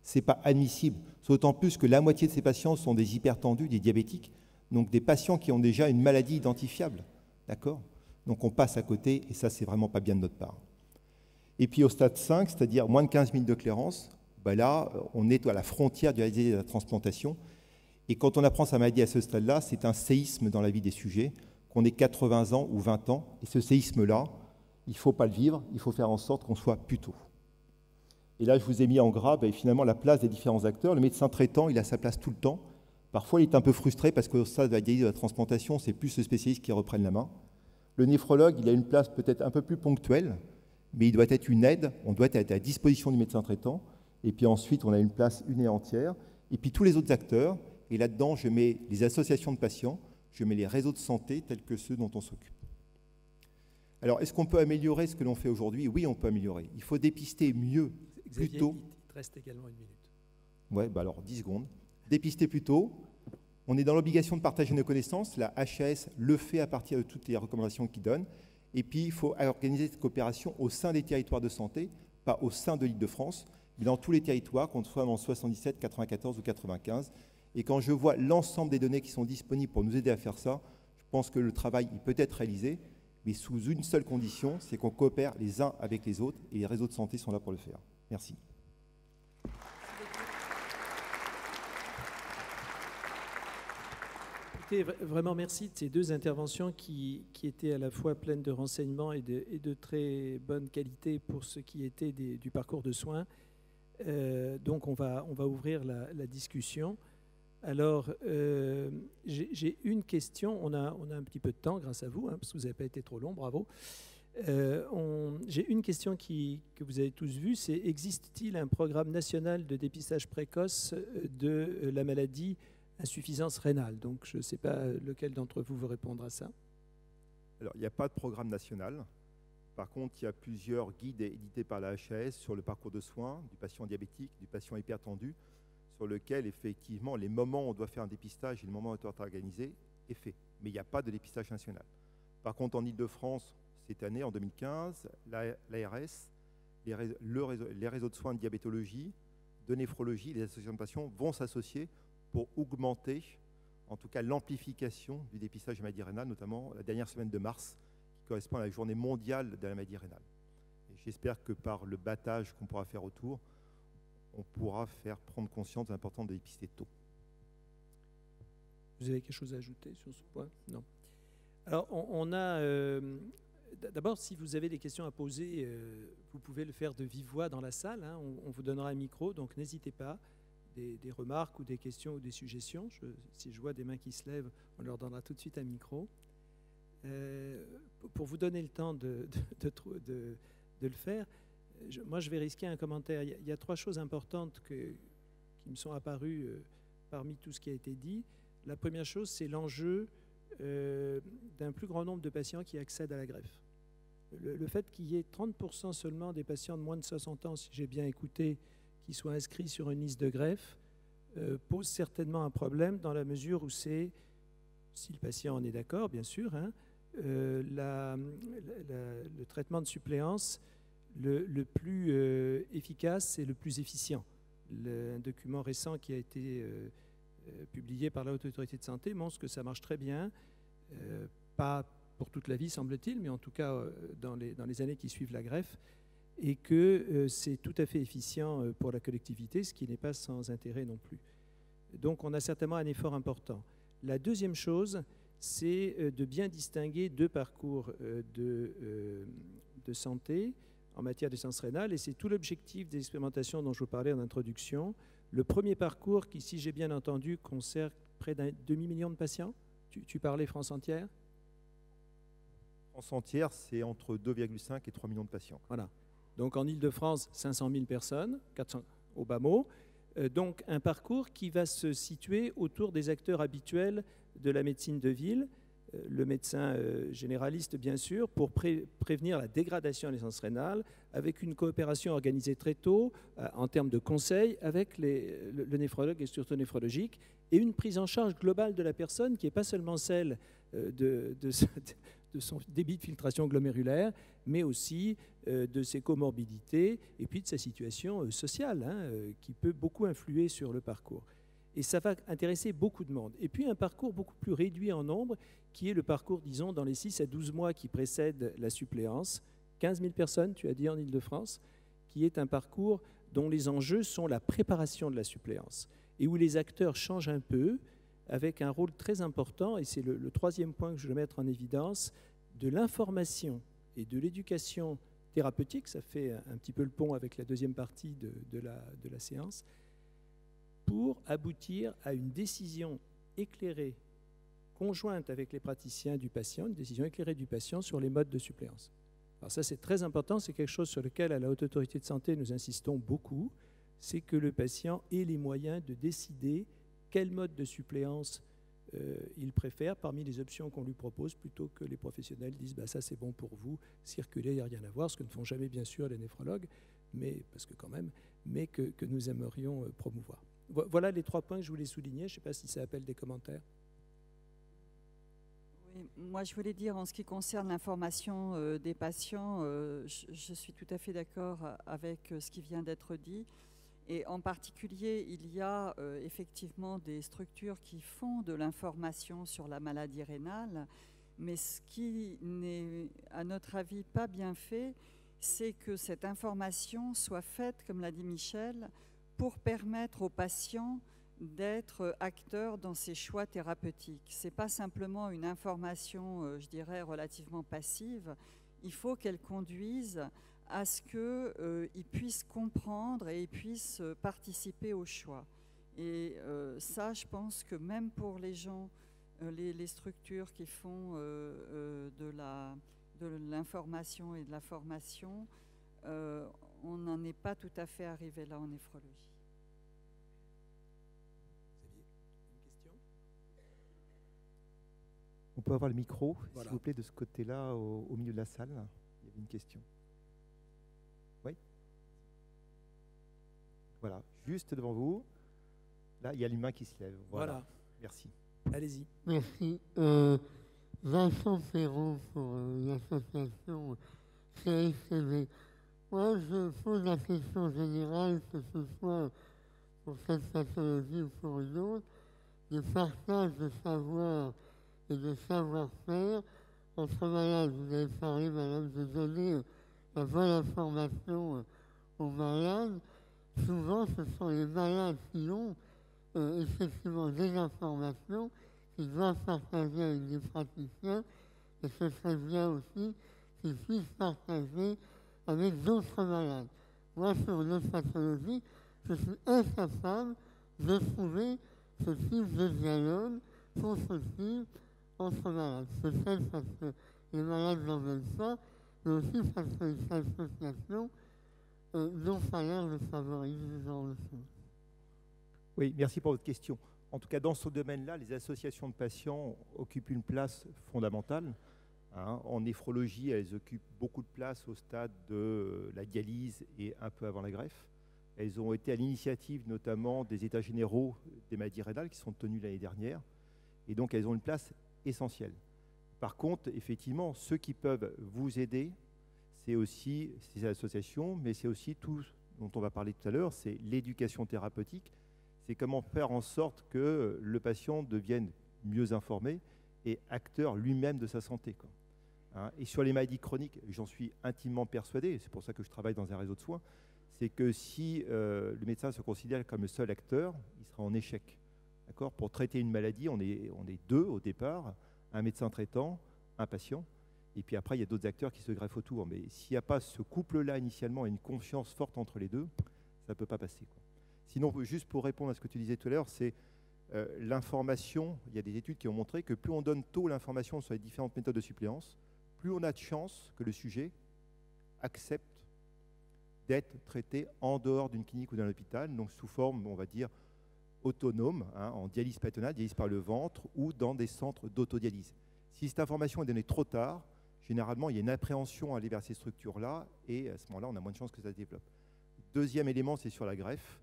Ce n'est pas admissible, d'autant plus que la moitié de ces patients sont des hypertendus, des diabétiques, donc des patients qui ont déjà une maladie identifiable. D'accord ? Donc on passe à côté et ça, c'est vraiment pas bien de notre part. Et puis au stade 5, c'est-à-dire moins de 15 000 de clairance, là, on est à la frontière de la transplantation. Et quand on apprend sa maladie à ce stade-là, c'est un séisme dans la vie des sujets, qu'on ait 80 ans ou 20 ans. Et ce séisme-là, il ne faut pas le vivre, il faut faire en sorte qu'on soit plus tôt. Et là, je vous ai mis en gras finalement la place des différents acteurs. Le médecin traitant, il a sa place tout le temps. Parfois, il est un peu frustré parce qu'au stade de la dialyse de la transplantation, c'est plus le spécialiste qui reprenne la main. Le néphrologue, il a une place peut-être un peu plus ponctuelle, mais il doit être une aide, on doit être à la disposition du médecin traitant. Et puis ensuite, on a une place une et entière. Et puis tous les autres acteurs, et là-dedans, je mets les associations de patients, je mets les réseaux de santé tels que ceux dont on s'occupe. Alors, est-ce qu'on peut améliorer ce que l'on fait aujourd'hui? Oui, on peut améliorer. Il faut dépister mieux, plus tôt. Il te reste également une minute. Oui, alors 10 secondes. Dépister plus tôt. On est dans l'obligation de partager nos connaissances. La HAS le fait à partir de toutes les recommandations qu'il donne. Et puis, il faut organiser cette coopération au sein des territoires de santé, pas au sein de l'Île-de-France, mais dans tous les territoires, qu'on soit dans 77, 94 ou 95. Et quand je vois l'ensemble des données qui sont disponibles pour nous aider à faire ça, je pense que le travail il peut être réalisé, mais sous une seule condition, c'est qu'on coopère les uns avec les autres, et les réseaux de santé sont là pour le faire. Merci. Vraiment merci de ces deux interventions qui étaient à la fois pleines de renseignements et de très bonne qualité pour ce qui était du parcours de soins. Donc on va ouvrir la discussion. Alors j'ai une question, on a un petit peu de temps grâce à vous, parce que vous n'avez pas été trop long, bravo. J'ai une question que vous avez tous vue, c'est existe-t-il un programme national de dépistage précoce de la maladie insuffisance rénale? Donc je ne sais pas lequel d'entre vous veut répondre à ça. Alors il n'y a pas de programme national. Par contre, il y a plusieurs guides édités par la HAS sur le parcours de soins du patient diabétique, du patient hypertendu, sur lequel effectivement les moments où on doit faire un dépistage et le moment où on doit être organisé est fait. Mais il n'y a pas de dépistage national. Par contre, en Ile-de-France, cette année, en 2015, l'ARS, les réseaux de soins de diabétologie, de néphrologie, les associations de patients vont s'associer pour augmenter en tout cas l'amplification du dépistage de maladie rénale, notamment la dernière semaine de mars, qui correspond à la journée mondiale de la maladie rénale. Et j'espère que par le battage qu'on pourra faire autour, on pourra faire prendre conscience de l'importance de dépister tôt. Vous avez quelque chose à ajouter sur ce point? Non. Alors, on a... D'abord, si vous avez des questions à poser, vous pouvez le faire de vive voix dans la salle. Hein. On vous donnera un micro, donc n'hésitez pas. Des remarques ou des questions ou des suggestions. Si je vois des mains qui se lèvent, on leur donnera tout de suite un micro. Pour vous donner le temps de le faire, moi, je vais risquer un commentaire. Il y a 3 choses importantes qui me sont apparues parmi tout ce qui a été dit. La première chose, c'est l'enjeu d'un plus grand nombre de patients qui accèdent à la greffe. Le fait qu'il y ait 30% seulement des patients de moins de 60 ans, si j'ai bien écouté, qui soient inscrits sur une liste de greffe, pose certainement un problème dans la mesure où c'est, si le patient en est d'accord, bien sûr, hein, le traitement de suppléance le plus efficace et le plus efficient. Un document récent qui a été publié par la Haute Autorité de Santé montre que ça marche très bien, pas pour toute la vie semble-t-il, mais en tout cas dans les années qui suivent la greffe, et que c'est tout à fait efficient pour la collectivité, ce qui n'est pas sans intérêt non plus. Donc on a certainement un effort important. La deuxième chose, c'est de bien distinguer 2 parcours de santé en matière de sciences rénales, et c'est tout l'objectif des expérimentations dont je vous parlais en introduction. Le premier parcours qui, si j'ai bien entendu, concerne près d'un demi-million de patients. Tu parlais France entière? France entière, c'est entre 2,5 et 3 millions de patients. Voilà. Donc en Île-de-France, 500 000 personnes, 400 au bas mot. Donc un parcours qui va se situer autour des acteurs habituels de la médecine de ville, le médecin généraliste bien sûr, pour prévenir la dégradation de l'essence rénale, avec une coopération organisée très tôt en termes de conseils avec le néphrologue et surtout néphrologique, et une prise en charge globale de la personne qui n'est pas seulement celle de son débit de filtration glomérulaire, mais aussi de ses comorbidités et puis de sa situation sociale, hein, qui peut beaucoup influer sur le parcours. Et ça va intéresser beaucoup de monde. Et puis un parcours beaucoup plus réduit en nombre, qui est le parcours, disons, dans les 6 à 12 mois qui précèdent la suppléance. 15 000 personnes, tu as dit, en Île-de-France, qui est un parcours dont les enjeux sont la préparation de la suppléance, et où les acteurs changent un peu, avec un rôle très important, et c'est le 3e point que je veux mettre en évidence, de l'information et de l'éducation thérapeutique. Ça fait un petit peu le pont avec la 2e partie de la séance, pour aboutir à une décision éclairée, conjointe avec les praticiens du patient, une décision éclairée du patient sur les modes de suppléance. Alors ça, c'est très important, c'est quelque chose sur lequel, à la Haute Autorité de Santé, nous insistons beaucoup, c'est que le patient ait les moyens de décider quel mode de suppléance il préfère parmi les options qu'on lui propose, plutôt que les professionnels disent bah, « ça c'est bon pour vous, circulez, il n'y a rien à voir », ce que ne font jamais bien sûr les néphrologues, mais, parce que quand même, mais que nous aimerions promouvoir. Voilà les 3 points que je voulais souligner. Je ne sais pas si ça appelle des commentaires. Oui, moi, je voulais dire, en ce qui concerne l'information des patients, je suis tout à fait d'accord avec ce qui vient d'être dit. Et en particulier, il y a effectivement des structures qui font de l'information sur la maladie rénale. Mais ce qui n'est, à notre avis, pas bien fait, c'est que cette information soit faite, comme l'a dit Michel, pour permettre aux patients d'être acteurs dans ses choix thérapeutiques. Ce n'est pas simplement une information, je dirais, relativement passive. Il faut qu'elle conduise à ce qu'ils puissent comprendre et ils puissent participer au choix. Et ça, je pense que même pour les gens, les structures qui font de l'information et de la formation, on n'en est pas tout à fait arrivé là en néphrologie. On peut avoir le micro, voilà, s'il vous plaît, de ce côté-là, au milieu de la salle. Il y avait une question. Oui. Voilà, juste devant vous. Là, il y a l'humain qui se lève. Voilà. Merci. Allez-y. Merci. Vincent Ferron pour l'association CSTV. Moi, je pose la question générale, que ce soit pour cette pathologie ou pour une autre. de partage de savoir et de savoir-faire entre malades. Vous avez parlé, madame, de donner la bonne information aux malades. Souvent, ce sont les malades qui ont effectivement des informations qu'ils doivent partager avec des praticiens, et ce serait bien aussi qu'ils puissent partager avec d'autres malades. Moi, sur notre pathologie, je suis incapable de trouver ce type de dialogue constructif entre malades. Peut-être parce que les malades n'en veulent pas, mais aussi parce que les associations n'ont pas l'air de favoriser ce genre de choses. Oui, merci pour votre question. En tout cas, dans ce domaine-là, les associations de patients occupent une place fondamentale. En néphrologie, elles occupent beaucoup de place au stade de la dialyse et un peu avant la greffe. Elles ont été à l'initiative notamment des états généraux des maladies rénales qui sont tenus l'année dernière. Et donc, elles ont une place essentielle. Par contre, effectivement, ceux qui peuvent vous aider, c'est aussi ces associations, mais c'est aussi tout dont on va parler tout à l'heure, c'est l'éducation thérapeutique. C'est comment faire en sorte que le patient devienne mieux informé et acteur lui-même de sa santé, quoi. Et sur les maladies chroniques, j'en suis intimement persuadé, c'est pour ça que je travaille dans un réseau de soins, c'est que si le médecin se considère comme le seul acteur, il sera en échec. D'accord ? Pour traiter une maladie, on est deux au départ, un médecin traitant, un patient, et puis après, il y a d'autres acteurs qui se greffent autour. Mais s'il n'y a pas ce couple-là initialement et une confiance forte entre les deux, ça ne peut pas passer, quoi. Sinon, juste pour répondre à ce que tu disais tout à l'heure, c'est l'information. Il y a des études qui ont montré que plus on donne tôt l'information sur les différentes méthodes de suppléance, plus on a de chances que le sujet accepte d'être traité en dehors d'une clinique ou d'un hôpital, donc sous forme, on va dire, autonome, en dialyse péritonale, dialyse par le ventre, ou dans des centres d'autodialyse. Si cette information est donnée trop tard, généralement, il y a une appréhension à aller vers ces structures-là, et à ce moment-là, on a moins de chances que ça se développe. Deuxième élément, c'est sur la greffe.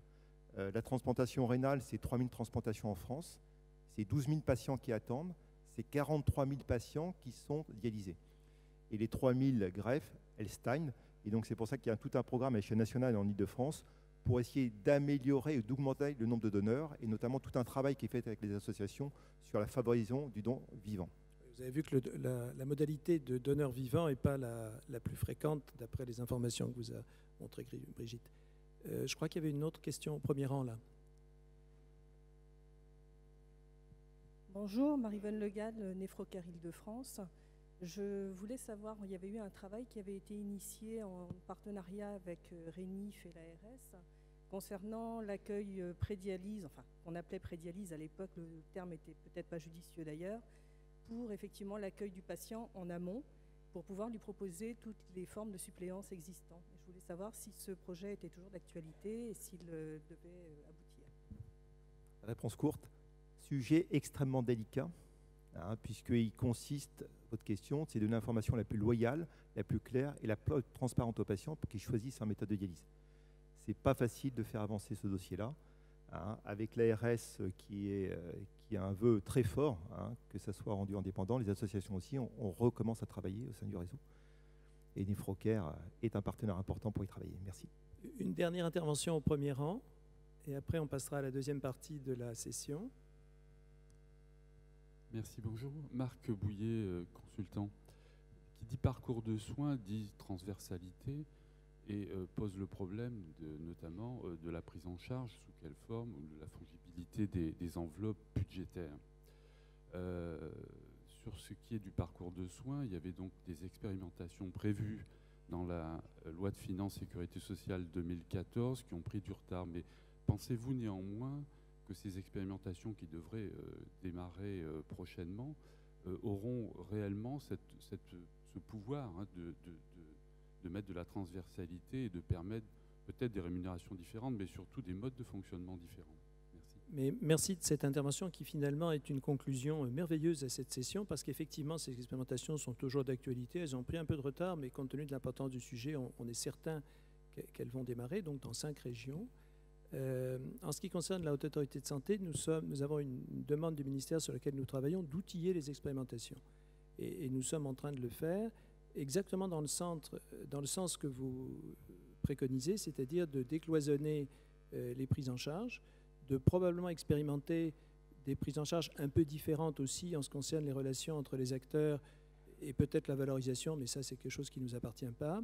La transplantation rénale, c'est 3 000 transplantations en France, c'est 12 000 patients qui attendent, c'est 43 000 patients qui sont dialysés. Et les 3 000 greffes, elles stagnent, et donc c'est pour ça qu'il y a tout un programme à l'échelle nationale et en Ile-de-France pour essayer d'améliorer ou d'augmenter le nombre de donneurs, et notamment tout un travail qui est fait avec les associations sur la favorisation du don vivant. Vous avez vu que la modalité de donneur vivant n'est pas la plus fréquente, d'après les informations que vous a montrées Brigitte. Je crois qu'il y avait une autre question au premier rang, là. Bonjour, Marie-Vonne Legad, Néphrocare Île-de-France. Je voulais savoir, il y avait eu un travail qui avait été initié en partenariat avec RENIF et l'ARS concernant l'accueil prédialyse, enfin, qu'on appelait prédialyse à l'époque, le terme était peut-être pas judicieux d'ailleurs, pour effectivement l'accueil du patient en amont, pour pouvoir lui proposer toutes les formes de suppléance existantes. Je voulais savoir si ce projet était toujours d'actualité et s'il devait aboutir. Réponse courte, sujet extrêmement délicat, puisqu'il consiste, votre question, c'est de l'information la plus loyale, la plus claire et la plus transparente aux patients pour qu'ils choisissent leur méthode de dialyse. Ce n'est pas facile de faire avancer ce dossier-là, avec l'ARS qui a un vœu très fort, que ça soit rendu indépendant. Les associations aussi, on recommence à travailler au sein du réseau. Et Néphrocare est un partenaire important pour y travailler. Merci. Une dernière intervention au premier rang, et après on passera à la deuxième partie de la session. Merci, bonjour. Marc Bouillet, consultant. Qui dit parcours de soins dit transversalité et pose le problème notamment de la prise en charge, sous quelle forme, ou de la fongibilité des enveloppes budgétaires. Sur ce qui est du parcours de soins, il y avait donc des expérimentations prévues dans la loi de finances sécurité sociale 2014 qui ont pris du retard. Mais pensez-vous néanmoins que ces expérimentations qui devraient démarrer prochainement auront réellement ce pouvoir de mettre de la transversalité et de permettre peut-être des rémunérations différentes, mais surtout des modes de fonctionnement différents? Merci. Mais merci de cette intervention qui finalement est une conclusion merveilleuse à cette session, parce qu'effectivement ces expérimentations sont toujours d'actualité. Elles ont pris un peu de retard, mais compte tenu de l'importance du sujet, on est certain qu'elles vont démarrer, donc dans 5 régions. En ce qui concerne la Haute Autorité de Santé, nous avons une demande du ministère sur laquelle nous travaillons d'outiller les expérimentations. Et nous sommes en train de le faire exactement dans le sens que vous préconisez, c'est-à-dire de décloisonner les prises en charge, de probablement expérimenter des prises en charge un peu différentes aussi en ce qui concerne les relations entre les acteurs et peut-être la valorisation, mais ça c'est quelque chose qui ne nous appartient pas.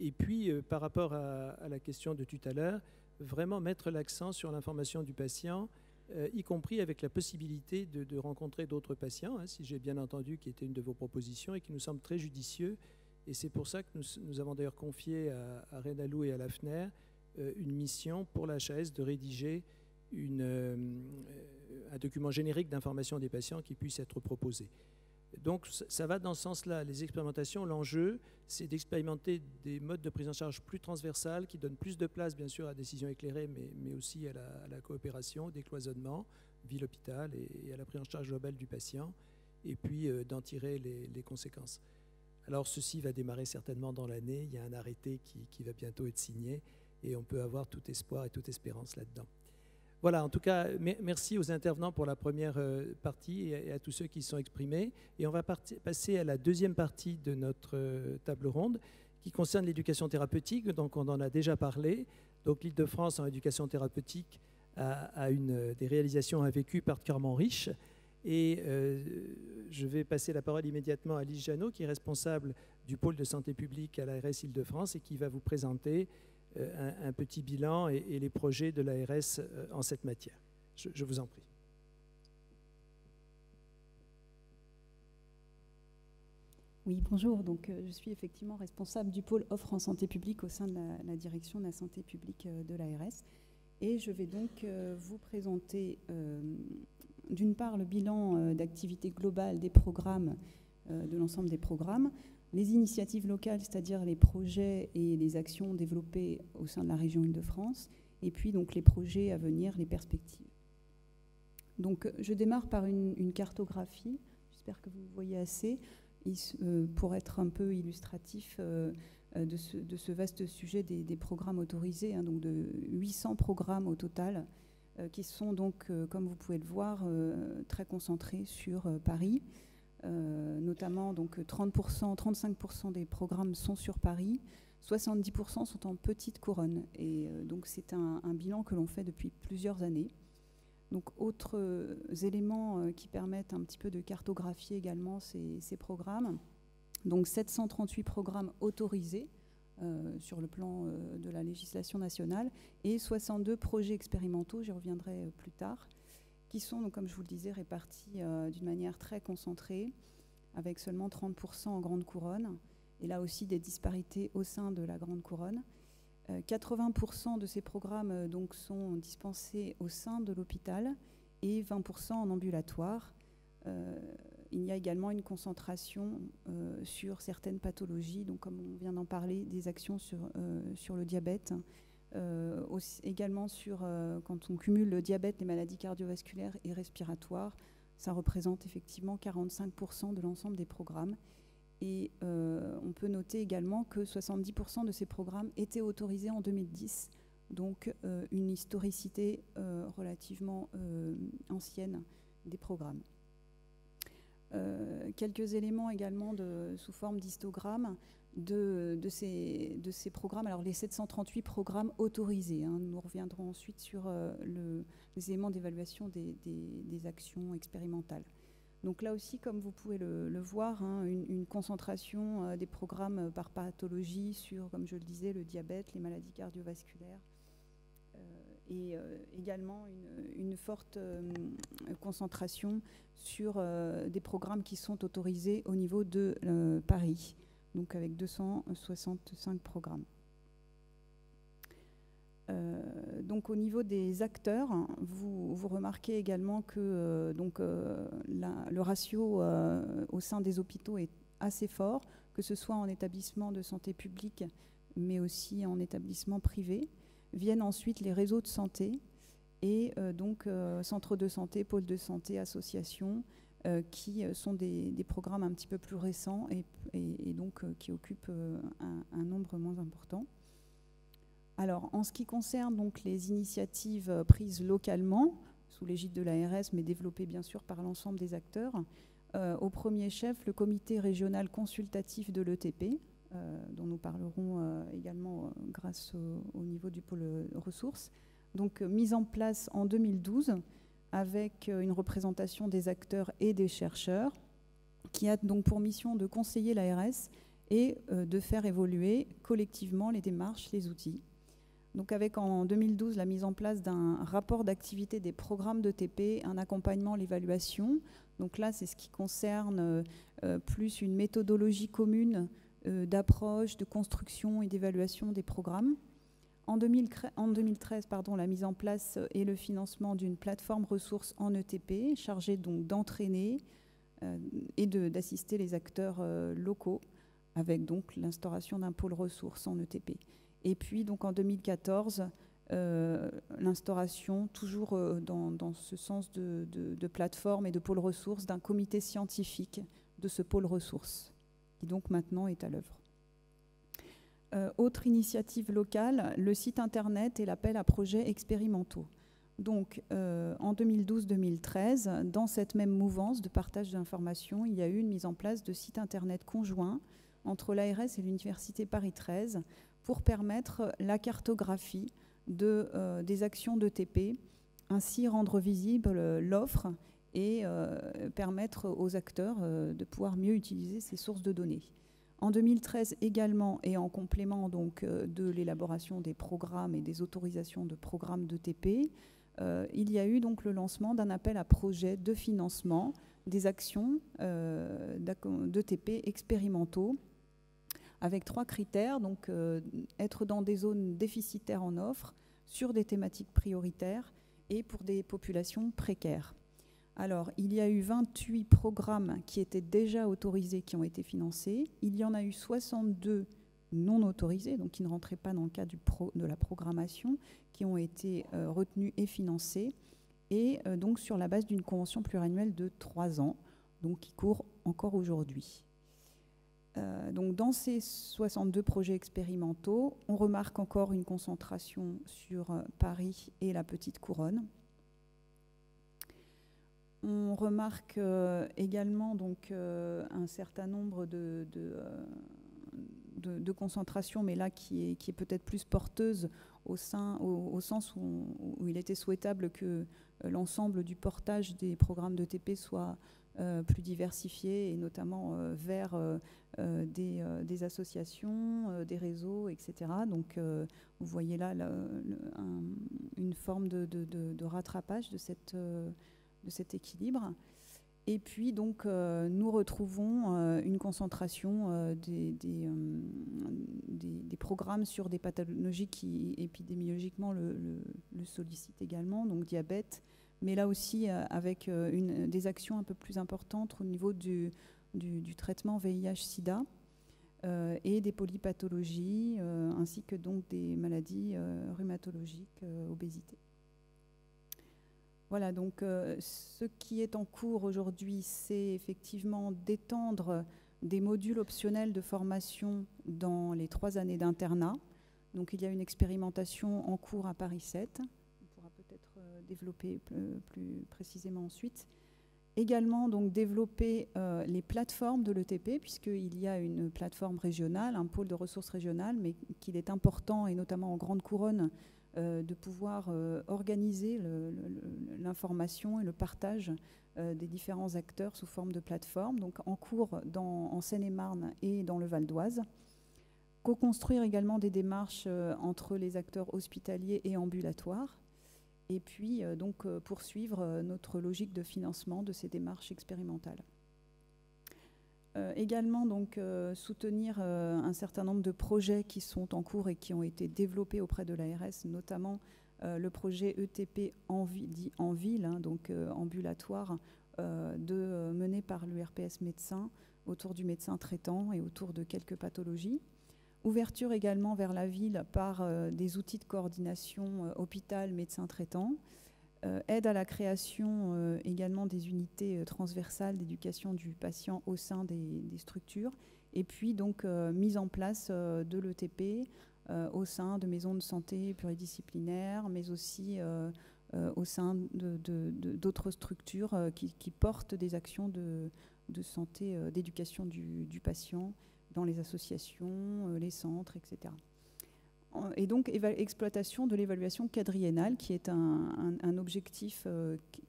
Et puis par rapport à la question de tout à l'heure, vraiment mettre l'accent sur l'information du patient, y compris avec la possibilité de rencontrer d'autres patients, hein, si j'ai bien entendu, qui était une de vos propositions et qui nous semble très judicieux. Et c'est pour ça que nous avons d'ailleurs confié à Renalou et à l'AFNER une mission pour la HAS de rédiger un document générique d'information des patients qui puisse être proposé. Donc ça va dans ce sens-là. Les expérimentations, l'enjeu, c'est d'expérimenter des modes de prise en charge plus transversales qui donnent plus de place, bien sûr, à la décision éclairée, mais aussi à la coopération, au décloisonnement, ville-hôpital et à la prise en charge globale du patient, et puis d'en tirer les conséquences. Alors ceci va démarrer certainement dans l'année. Il y a un arrêté qui va bientôt être signé et on peut avoir tout espoir et toute espérance là-dedans. Voilà, en tout cas, merci aux intervenants pour la première partie et à tous ceux qui se sont exprimés. Et on va passer à la deuxième partie de notre table ronde qui concerne l'éducation thérapeutique. Donc, on en a déjà parlé. Donc, l'Île-de-France en éducation thérapeutique a des réalisations, un vécu particulièrement riche. Et je vais passer la parole immédiatement à Lise Janot, qui est responsable du pôle de santé publique à l'ARS Île-de-France et qui va vous présenter un petit bilan et les projets de l'ARS en cette matière. Je vous en prie. Oui, bonjour. Donc, je suis effectivement responsable du pôle offre en santé publique au sein de la direction de la santé publique de l'ARS. Et je vais donc vous présenter d'une part le bilan d'activité globale des programmes, de l'ensemble des programmes, les initiatives locales, c'est-à-dire les projets et les actions développées au sein de la région Île-de-France, et puis donc les projets à venir, les perspectives. Donc je démarre par une cartographie, j'espère que vous voyez assez, pour être un peu illustratif de ce vaste sujet des programmes autorisés, hein, donc de 800 programmes au total, qui sont donc, comme vous pouvez le voir, très concentrés sur Paris. Notamment donc 30%, 35% des programmes sont sur Paris, 70% sont en petite couronne. Et donc c'est un bilan que l'on fait depuis plusieurs années. Donc autres éléments qui permettent un petit peu de cartographier également ces programmes. Donc 738 programmes autorisés sur le plan de la législation nationale et 62 projets expérimentaux, j'y reviendrai plus tard, qui sont, donc, comme je vous le disais, répartis d'une manière très concentrée, avec seulement 30% en grande couronne, et là aussi des disparités au sein de la grande couronne. 80% de ces programmes donc, sont dispensés au sein de l'hôpital et 20% en ambulatoire. Il y a également une concentration sur certaines pathologies, donc comme on vient d'en parler, des actions sur le diabète, également sur, quand on cumule le diabète, les maladies cardiovasculaires et respiratoires, ça représente effectivement 45% de l'ensemble des programmes. Et on peut noter également que 70% de ces programmes étaient autorisés en 2010, donc une historicité relativement ancienne des programmes. Quelques éléments également sous forme d'histogramme de ces programmes. Alors les 738 programmes autorisés, hein, nous reviendrons ensuite sur les éléments d'évaluation des actions expérimentales. Donc là aussi, comme vous pouvez le voir, hein, une concentration des programmes par pathologie sur, comme je le disais, le diabète, les maladies cardiovasculaires, et également une forte concentration sur des programmes qui sont autorisés au niveau de Paris, donc avec 265 programmes. Donc au niveau des acteurs, vous remarquez également que le ratio au sein des hôpitaux est assez fort, que ce soit en établissement de santé publique, mais aussi en établissement privé. Viennent ensuite les réseaux de santé et donc centres de santé, pôles de santé, associations, qui sont des programmes un petit peu plus récents et donc qui occupent un nombre moins important. Alors, en ce qui concerne donc les initiatives prises localement, sous l'égide de l'ARS, mais développées bien sûr par l'ensemble des acteurs, au premier chef, le comité régional consultatif de l'ETP, dont nous parlerons également grâce au niveau du pôle ressources, donc mise en place en 2012 avec une représentation des acteurs et des chercheurs, qui a donc pour mission de conseiller l'ARS et de faire évoluer collectivement les démarches, les outils. Donc avec en 2012 la mise en place d'un rapport d'activité des programmes d'ETP, un accompagnement, l'évaluation. Donc là, c'est ce qui concerne plus une méthodologie commune d'approche, de construction et d'évaluation des programmes. En 2013, la mise en place et le financement d'une plateforme ressources en ETP, chargée donc d'entraîner et d'assister les acteurs locaux, avec donc l'instauration d'un pôle ressources en ETP. Et puis donc en 2014, l'instauration, toujours dans ce sens de plateforme et de pôle ressources, d'un comité scientifique de ce pôle ressources, qui donc maintenant est à l'œuvre. Autre initiative locale, le site internet et l'appel à projets expérimentaux. Donc en 2012-2013, dans cette même mouvance de partage d'informations, il y a eu une mise en place de sites internet conjoints entre l'ARS et l'Université Paris 13 pour permettre la cartographie des actions d'ETP, ainsi rendre visible l'offre et permettre aux acteurs de pouvoir mieux utiliser ces sources de données. En 2013 également, et en complément donc, de l'élaboration des programmes et des autorisations de programmes d'ETP, il y a eu donc le lancement d'un appel à projet de financement des actions d'ETP expérimentaux, avec 3 critères, donc être dans des zones déficitaires en offre, sur des thématiques prioritaires et pour des populations précaires. Alors, il y a eu 28 programmes qui étaient déjà autorisés, qui ont été financés. Il y en a eu 62 non autorisés, donc qui ne rentraient pas dans le cadre de la programmation, qui ont été retenus et financés, et donc sur la base d'une convention pluriannuelle de 3 ans, donc qui court encore aujourd'hui. Donc dans ces 62 projets expérimentaux, on remarque encore une concentration sur Paris et la Petite Couronne. On remarque également donc, un certain nombre de concentrations, mais là qui est peut-être plus porteuse au sens où il était souhaitable que l'ensemble du portage des programmes d'ETP soit plus diversifié, et notamment vers des associations, des réseaux, etc. Donc vous voyez là une forme de rattrapage de cet équilibre. Et puis donc nous retrouvons une concentration des programmes sur des pathologies qui épidémiologiquement le sollicitent également, donc diabète, mais là aussi avec des actions un peu plus importantes au niveau du traitement VIH-Sida et des polypathologies, ainsi que donc des maladies rhumatologiques, obésité. Voilà, donc ce qui est en cours aujourd'hui, c'est effectivement d'étendre des modules optionnels de formation dans les 3 années d'internat. Donc il y a une expérimentation en cours à Paris 7. On pourra peut-être développer plus précisément ensuite. Également, donc, développer les plateformes de l'ETP, puisqu'il y a une plateforme régionale, un pôle de ressources régionales, mais qu'il est important, et notamment en Grande Couronne, de pouvoir organiser l'information et le partage des différents acteurs sous forme de plateforme, donc en cours en Seine-et-Marne et dans le Val d'Oise. Co-construire également des démarches entre les acteurs hospitaliers et ambulatoires, et puis donc poursuivre notre logique de financement de ces démarches expérimentales. Également donc soutenir un certain nombre de projets qui sont en cours et qui ont été développés auprès de l'ARS, notamment le projet ETP dit en ville, hein, donc ambulatoire, mené par l'URPS médecin autour du médecin traitant et autour de quelques pathologies. Ouverture également vers la ville par des outils de coordination hôpital-médecin traitant. Aide à la création également des unités transversales d'éducation du patient au sein des structures. Et puis donc mise en place de l'ETP au sein de maisons de santé pluridisciplinaires, mais aussi au sein d'autres structures qui portent des actions de santé, d'éducation du patient, dans les associations, les centres, etc. Et donc, exploitation de l'évaluation quadriennale, qui est un objectif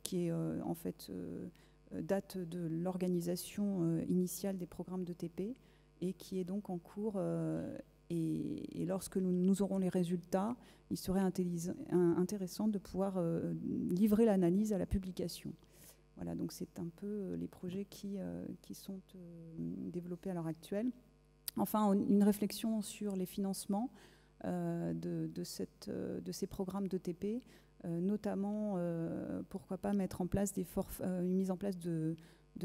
qui est en fait date de l'organisation initiale des programmes de TP et qui est donc en cours. Et lorsque nous aurons les résultats, il serait intéressant de pouvoir livrer l'analyse à la publication. Voilà, donc c'est un peu les projets qui sont développés à l'heure actuelle. Enfin, une réflexion sur les financements de ces programmes de TP, notamment, pourquoi pas mettre en place une mise en place de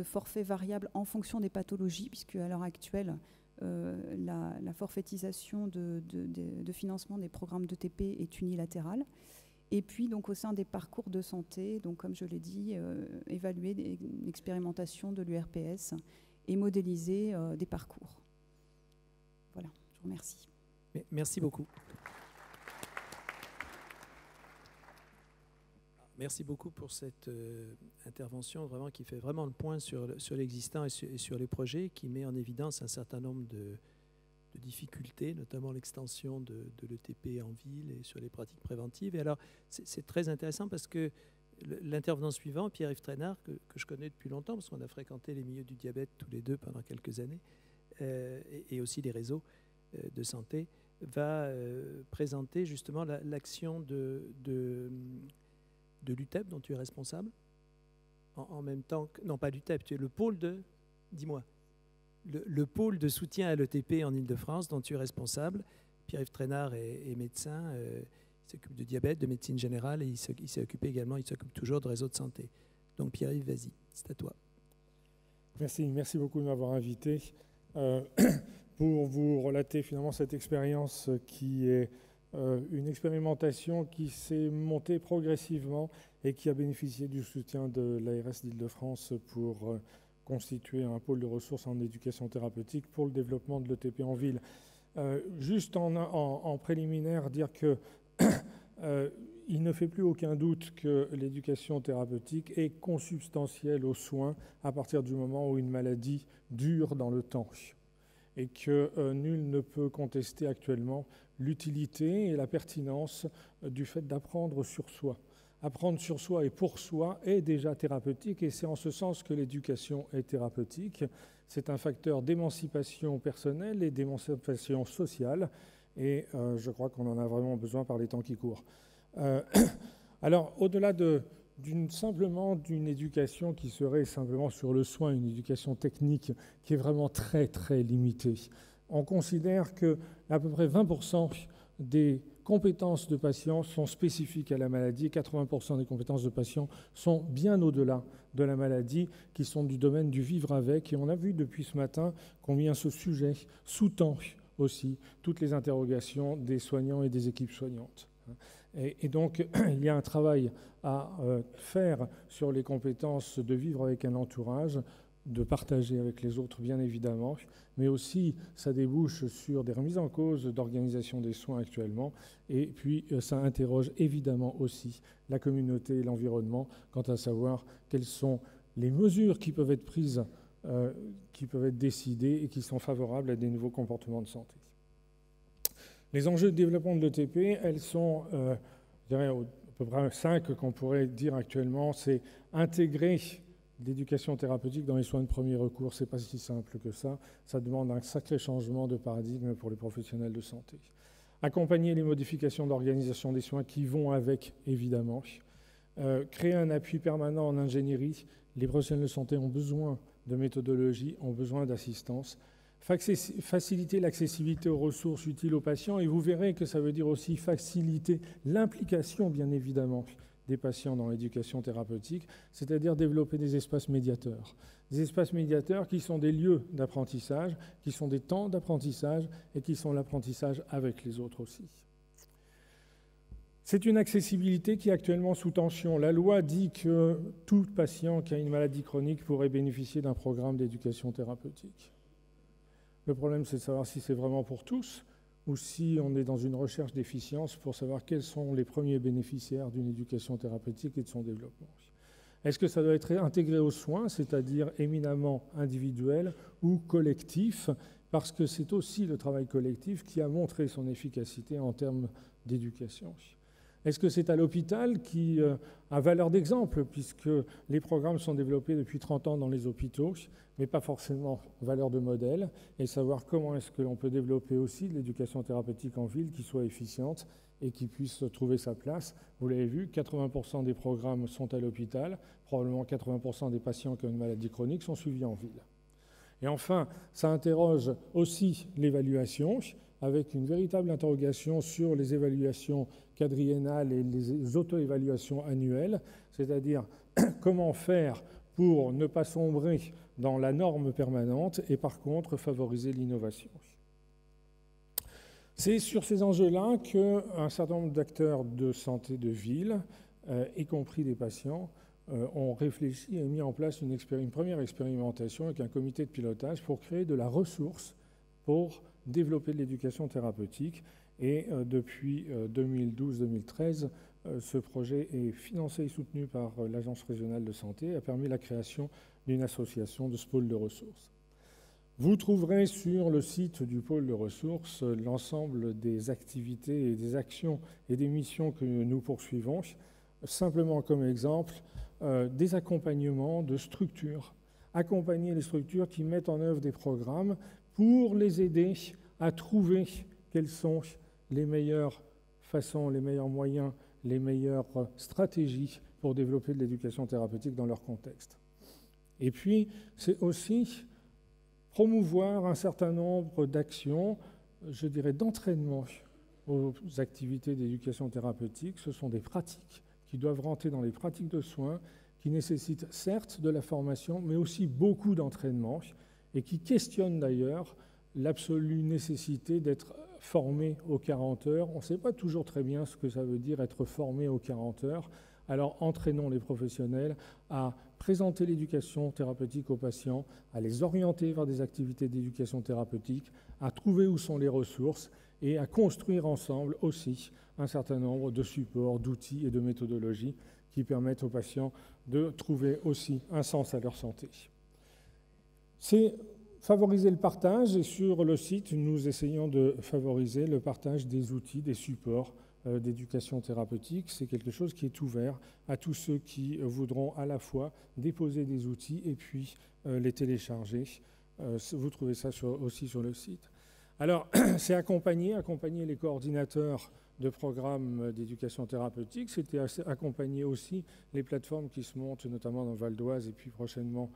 forfaits variables en fonction des pathologies, puisque à l'heure actuelle, la forfaitisation de financement des programmes de TP est unilatérale. Et puis, donc, au sein des parcours de santé, donc, comme je l'ai dit, évaluer l'expérimentation de l'URPS et modéliser des parcours. Voilà, je vous remercie. Merci beaucoup. Merci beaucoup pour cette intervention vraiment qui fait vraiment le point sur l'existant et sur les projets, qui met en évidence un certain nombre de difficultés, notamment l'extension de l'ETP en ville et sur les pratiques préventives. Et alors, c'est très intéressant parce que l'intervenant suivant, Pierre-Yves Trainard, que je connais depuis longtemps, parce qu'on a fréquenté les milieux du diabète tous les deux pendant quelques années, et aussi les réseaux de santé, va présenter justement l'action de l'UTEP dont tu es responsable, en même temps que... Non, pas l'UTEP, tu es le pôle de... Dis-moi. Le pôle de soutien à l'ETP en Ile-de-France dont tu es responsable. Pierre-Yves Trainard est médecin, il s'occupe de diabète, de médecine générale, et il s'occupe toujours de réseau de santé. Donc Pierre-Yves, vas-y, c'est à toi. Merci beaucoup de m'avoir invité pour vous relater finalement cette expérience qui est une expérimentation qui s'est montée progressivement et qui a bénéficié du soutien de l'ARS d'Île-de-France pour constituer un pôle de ressources en éducation thérapeutique pour le développement de l'ETP en ville. Juste en préliminaire, dire que il ne fait plus aucun doute que l'éducation thérapeutique est consubstantielle aux soins à partir du moment où une maladie dure dans le temps et que nul ne peut contester actuellement l'utilité et la pertinence du fait d'apprendre sur soi. Apprendre sur soi et pour soi est déjà thérapeutique et c'est en ce sens que l'éducation est thérapeutique. C'est un facteur d'émancipation personnelle et d'émancipation sociale et je crois qu'on en a vraiment besoin par les temps qui courent. Alors, au-delà simplement d'une éducation qui serait simplement sur le soin, une éducation technique qui est vraiment très très limitée, on considère que à peu près 20% des compétences de patients sont spécifiques à la maladie et 80% des compétences de patients sont bien au-delà de la maladie, qui sont du domaine du vivre avec. Et on a vu depuis ce matin combien ce sujet sous-tend aussi toutes les interrogations des soignants et des équipes soignantes. Et donc, il y a un travail à faire sur les compétences de vivre avec un entourage, de partager avec les autres, bien évidemment, mais aussi ça débouche sur des remises en cause d'organisation des soins actuellement, et puis ça interroge évidemment aussi la communauté et l'environnement quant à savoir quelles sont les mesures qui peuvent être prises, qui peuvent être décidées et qui sont favorables à des nouveaux comportements de santé. Les enjeux de développement de l'ETP, elles sont, je dirais, à peu près 5 qu'on pourrait dire actuellement, c'est intégrer l'éducation thérapeutique dans les soins de premier recours. Ce n'est pas si simple que ça. Ça demande un sacré changement de paradigme pour les professionnels de santé. Accompagner les modifications d'organisation des soins qui vont avec, évidemment. Créer un appui permanent en ingénierie. Les professionnels de santé ont besoin de méthodologie, ont besoin d'assistance. Faciliter l'accessibilité aux ressources utiles aux patients. Et vous verrez que ça veut dire aussi faciliter l'implication, bien évidemment, des patients dans l'éducation thérapeutique, c'est-à-dire développer des espaces médiateurs. Des espaces médiateurs qui sont des lieux d'apprentissage, qui sont des temps d'apprentissage et qui sont l'apprentissage avec les autres aussi. C'est une accessibilité qui est actuellement sous tension. La loi dit que tout patient qui a une maladie chronique pourrait bénéficier d'un programme d'éducation thérapeutique. Le problème, c'est de savoir si c'est vraiment pour tous ou si on est dans une recherche d'efficience pour savoir quels sont les premiers bénéficiaires d'une éducation thérapeutique et de son développement. Est-ce que ça doit être intégré aux soins, c'est-à-dire éminemment individuel ou collectif, parce que c'est aussi le travail collectif qui a montré son efficacité en termes d'éducation. Est-ce que c'est à l'hôpital qui a valeur d'exemple, puisque les programmes sont développés depuis 30 ans dans les hôpitaux, mais pas forcément valeur de modèle, et savoir comment est-ce que l'on peut développer aussi de l'éducation thérapeutique en ville qui soit efficiente et qui puisse trouver sa place. Vous l'avez vu, 80% des programmes sont à l'hôpital, probablement 80% des patients qui ont une maladie chronique sont suivis en ville. Et enfin, ça interroge aussi l'évaluation, avec une véritable interrogation sur les évaluations quadriennales et les auto-évaluations annuelles, c'est-à-dire comment faire pour ne pas sombrer dans la norme permanente et par contre favoriser l'innovation. C'est sur ces enjeux-là qu'un certain nombre d'acteurs de santé de ville, y compris des patients, ont réfléchi et mis en place une première expérimentation avec un comité de pilotage pour créer de la ressource pour développer de l'éducation thérapeutique. Et depuis 2012-2013, ce projet est financé et soutenu par l'Agence régionale de santé et a permis la création d'une association de ce pôle de ressources. Vous trouverez sur le site du pôle de ressources l'ensemble des activités et des actions et des missions que nous poursuivons. Simplement comme exemple, des accompagnements de structures. Accompagner les structures qui mettent en œuvre des programmes pour les aider à trouver quelles sont les meilleures façons, les meilleurs moyens, les meilleures stratégies pour développer de l'éducation thérapeutique dans leur contexte. Et puis, c'est aussi promouvoir un certain nombre d'actions, je dirais d'entraînement aux activités d'éducation thérapeutique. Ce sont des pratiques qui doivent rentrer dans les pratiques de soins, qui nécessitent certes de la formation, mais aussi beaucoup d'entraînement, et qui questionnent d'ailleurs l'absolue nécessité d'être formé aux 40 heures. On ne sait pas toujours très bien ce que ça veut dire être formé aux 40 heures. Alors entraînons les professionnels à présenter l'éducation thérapeutique aux patients, à les orienter vers des activités d'éducation thérapeutique, à trouver où sont les ressources et à construire ensemble aussi un certain nombre de supports, d'outils et de méthodologies qui permettent aux patients de trouver aussi un sens à leur santé. C'est favoriser le partage, et sur le site, nous essayons de favoriser le partage des outils, des supports d'éducation thérapeutique. C'est quelque chose qui est ouvert à tous ceux qui voudront à la fois déposer des outils et puis les télécharger. Vous trouvez ça aussi sur le site. Alors, c'est accompagner les coordinateurs de programmes d'éducation thérapeutique. C'était accompagner aussi les plateformes qui se montent, notamment dans le Val d'Oise et puis prochainement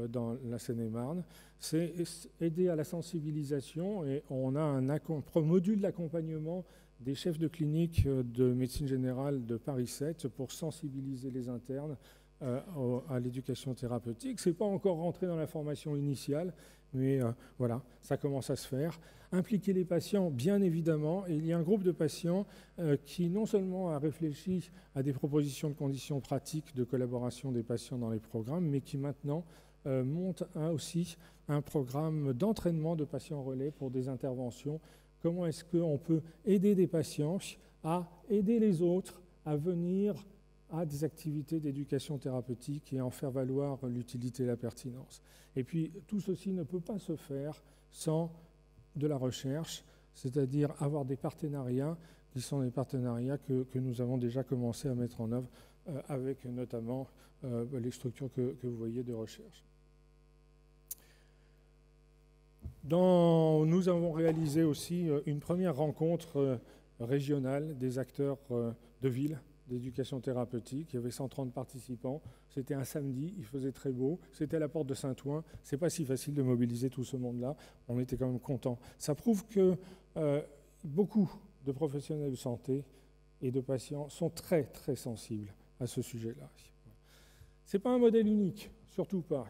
dans la Seine-et-Marne. C'est aider à la sensibilisation, et on a un module d'accompagnement des chefs de clinique de médecine générale de Paris 7 pour sensibiliser les internes à l'éducation thérapeutique. Ce n'est pas encore rentré dans la formation initiale, mais voilà, ça commence à se faire. Impliquer les patients, bien évidemment. Et il y a un groupe de patients qui non seulement a réfléchi à des propositions de conditions pratiques de collaboration des patients dans les programmes, mais qui maintenant monte aussi un programme d'entraînement de patients relais pour des interventions. Comment est-ce qu'on peut aider des patients à aider les autres à venir à des activités d'éducation thérapeutique et en faire valoir l'utilité et la pertinence. Et puis, tout ceci ne peut pas se faire sans de la recherche, c'est-à-dire avoir des partenariats qui sont des partenariats que nous avons déjà commencé à mettre en œuvre avec notamment les structures que vous voyez de recherche. Nous avons réalisé aussi une première rencontre régionale des acteurs de ville d'éducation thérapeutique. Il y avait 130 participants. C'était un samedi, il faisait très beau. C'était à la porte de Saint-Ouen. C'est pas si facile de mobiliser tout ce monde-là. On était quand même contents. Ça prouve que beaucoup de professionnels de santé et de patients sont très, très sensibles à ce sujet-là. Ce n'est pas un modèle unique, surtout pas.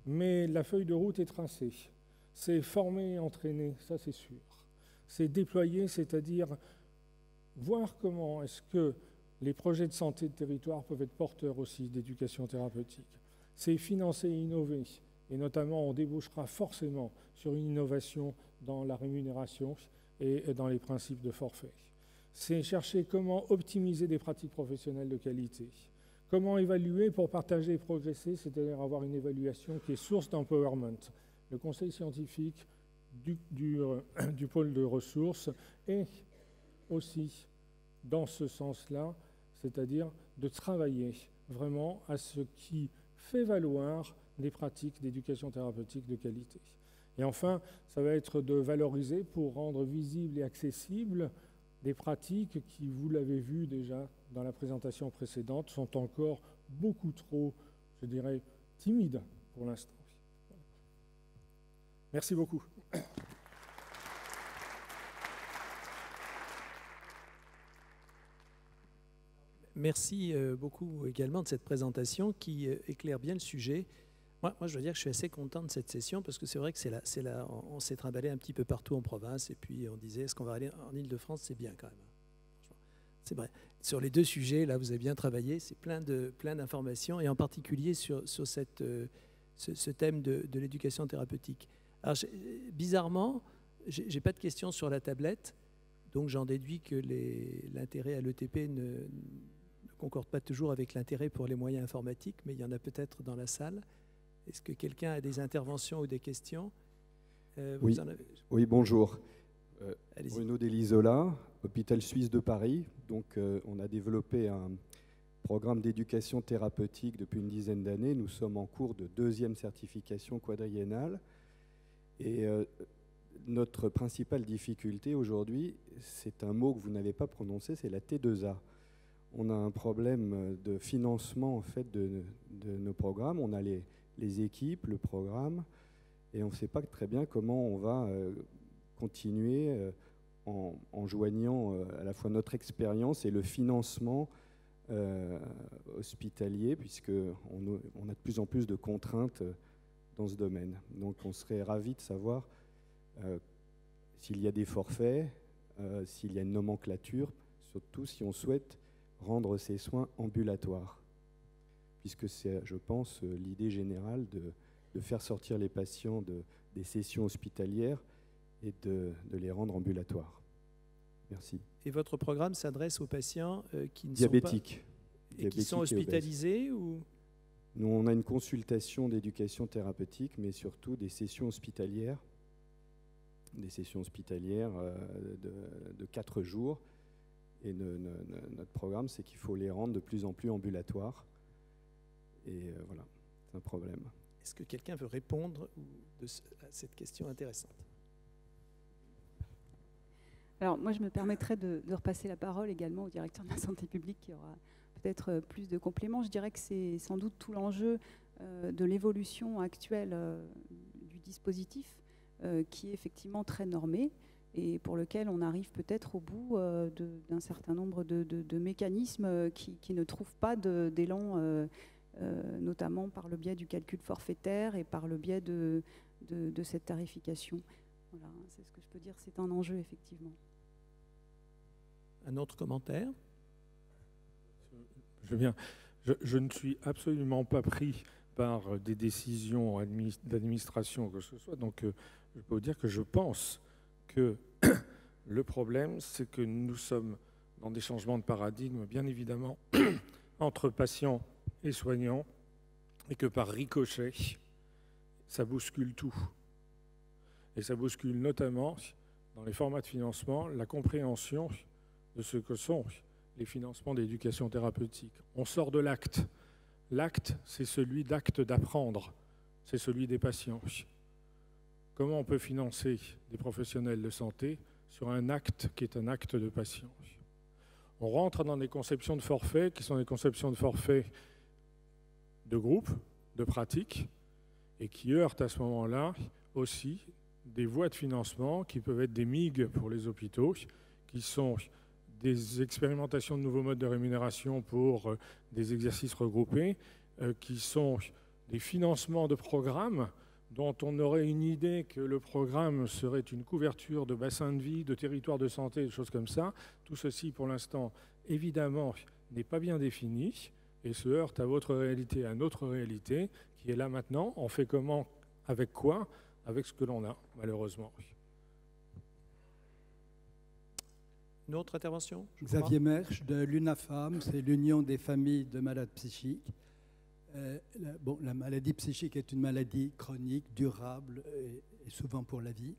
Mais la feuille de route est tracée. C'est former et entraîner, ça c'est sûr. C'est déployer, c'est-à-dire voir comment est-ce que les projets de santé de territoire peuvent être porteurs aussi d'éducation thérapeutique. C'est financer et innover. Et notamment, on débouchera forcément sur une innovation dans la rémunération et dans les principes de forfait. C'est chercher comment optimiser des pratiques professionnelles de qualité. Comment évaluer pour partager et progresser, c'est-à-dire avoir une évaluation qui est source d'empowerment. Le conseil scientifique du pôle de ressources est aussi dans ce sens-là, c'est-à-dire de travailler vraiment à ce qui fait valoir des pratiques d'éducation thérapeutique de qualité. Et enfin, ça va être de valoriser pour rendre visibles et accessibles des pratiques qui, vous l'avez vu déjà dans la présentation précédente, sont encore beaucoup trop, je dirais, timides pour l'instant. Merci beaucoup. Merci beaucoup également de cette présentation qui éclaire bien le sujet. Moi, je dois dire que je suis assez content de cette session parce que c'est vrai que on s'est trimballé un petit peu partout en province et puis on disait est-ce qu'on va aller en Île-de-France, c'est bien quand même. C'est vrai. Sur les deux sujets, là, vous avez bien travaillé, c'est plein d'informations et en particulier sur ce thème de l'éducation thérapeutique. Alors, bizarrement, j'ai pas de questions sur la tablette, donc j'en déduis que l'intérêt à l'ETP ne concorde pas toujours avec l'intérêt pour les moyens informatiques, mais il y en a peut-être dans la salle. Est-ce que quelqu'un a des interventions ou des questions? Oui. Oui, bonjour. Bruno Delisola, hôpital suisse de Paris. Donc, on a développé un programme d'éducation thérapeutique depuis une dizaine d'années. Nous sommes en cours de 2e certification quadriennale. Et notre principale difficulté aujourd'hui, c'est un mot que vous n'avez pas prononcé, c'est la T2A. On a un problème de financement en fait, de nos programmes. On a les équipes, le programme, et on ne sait pas très bien comment on va continuer en joignant à la fois notre expérience et le financement hospitalier, puisqu'on a de plus en plus de contraintes dans ce domaine. Donc on serait ravis de savoir s'il y a des forfaits, s'il y a une nomenclature, surtout si on souhaite rendre ces soins ambulatoires, puisque c'est, je pense, l'idée générale de faire sortir les patients des sessions hospitalières et de les rendre ambulatoires. Merci. Et votre programme s'adresse aux patients qui ne diabétiques, sont pas... et qui sont hospitalisés ou... Nous, on a une consultation d'éducation thérapeutique, mais surtout des sessions hospitalières. Des sessions hospitalières de 4 jours. Et notre programme, c'est qu'il faut les rendre de plus en plus ambulatoires. Et voilà, c'est un problème. Est-ce que quelqu'un veut répondre à cette question intéressante? Alors, moi, je me permettrais de repasser la parole également au directeur de la santé publique qui aura peut-être plus de compléments. Je dirais que c'est sans doute tout l'enjeu de l'évolution actuelle du dispositif qui est effectivement très normé et pour lequel on arrive peut-être au bout d'un certain nombre de mécanismes qui ne trouvent pas d'élan, notamment par le biais du calcul forfaitaire et par le biais de cette tarification. Voilà, c'est ce que je peux dire, c'est un enjeu effectivement. Un autre commentaire? Je ne suis absolument pas pris par des décisions d'administration que ce soit, donc je peux vous dire que je pense que le problème, c'est que nous sommes dans des changements de paradigme, bien évidemment, entre patients et soignants, et que par ricochet, ça bouscule tout. Et ça bouscule notamment, dans les formats de financement, la compréhension de ce que sont les financements d'éducation thérapeutique. On sort de l'acte. L'acte, c'est celui d'acte d'apprendre. C'est celui des patients. Comment on peut financer des professionnels de santé sur un acte qui est un acte de patient? On rentre dans des conceptions de forfait qui sont des conceptions de forfait de groupe, de pratique, et qui heurtent à ce moment-là aussi des voies de financement qui peuvent être des MIG pour les hôpitaux, qui sont des expérimentations de nouveaux modes de rémunération pour des exercices regroupés, qui sont des financements de programmes dont on aurait une idée que le programme serait une couverture de bassin de vie, de territoire de santé, des choses comme ça. Tout ceci, pour l'instant, évidemment, n'est pas bien défini et se heurte à votre réalité, à notre réalité, qui est là maintenant. On fait comment? Avec quoi? Avec ce que l'on a, malheureusement. Une autre intervention? Xavier Mersch de l'UNAFAM, c'est l'Union des familles de malades psychiques. La maladie psychique est une maladie chronique, durable et souvent pour la vie.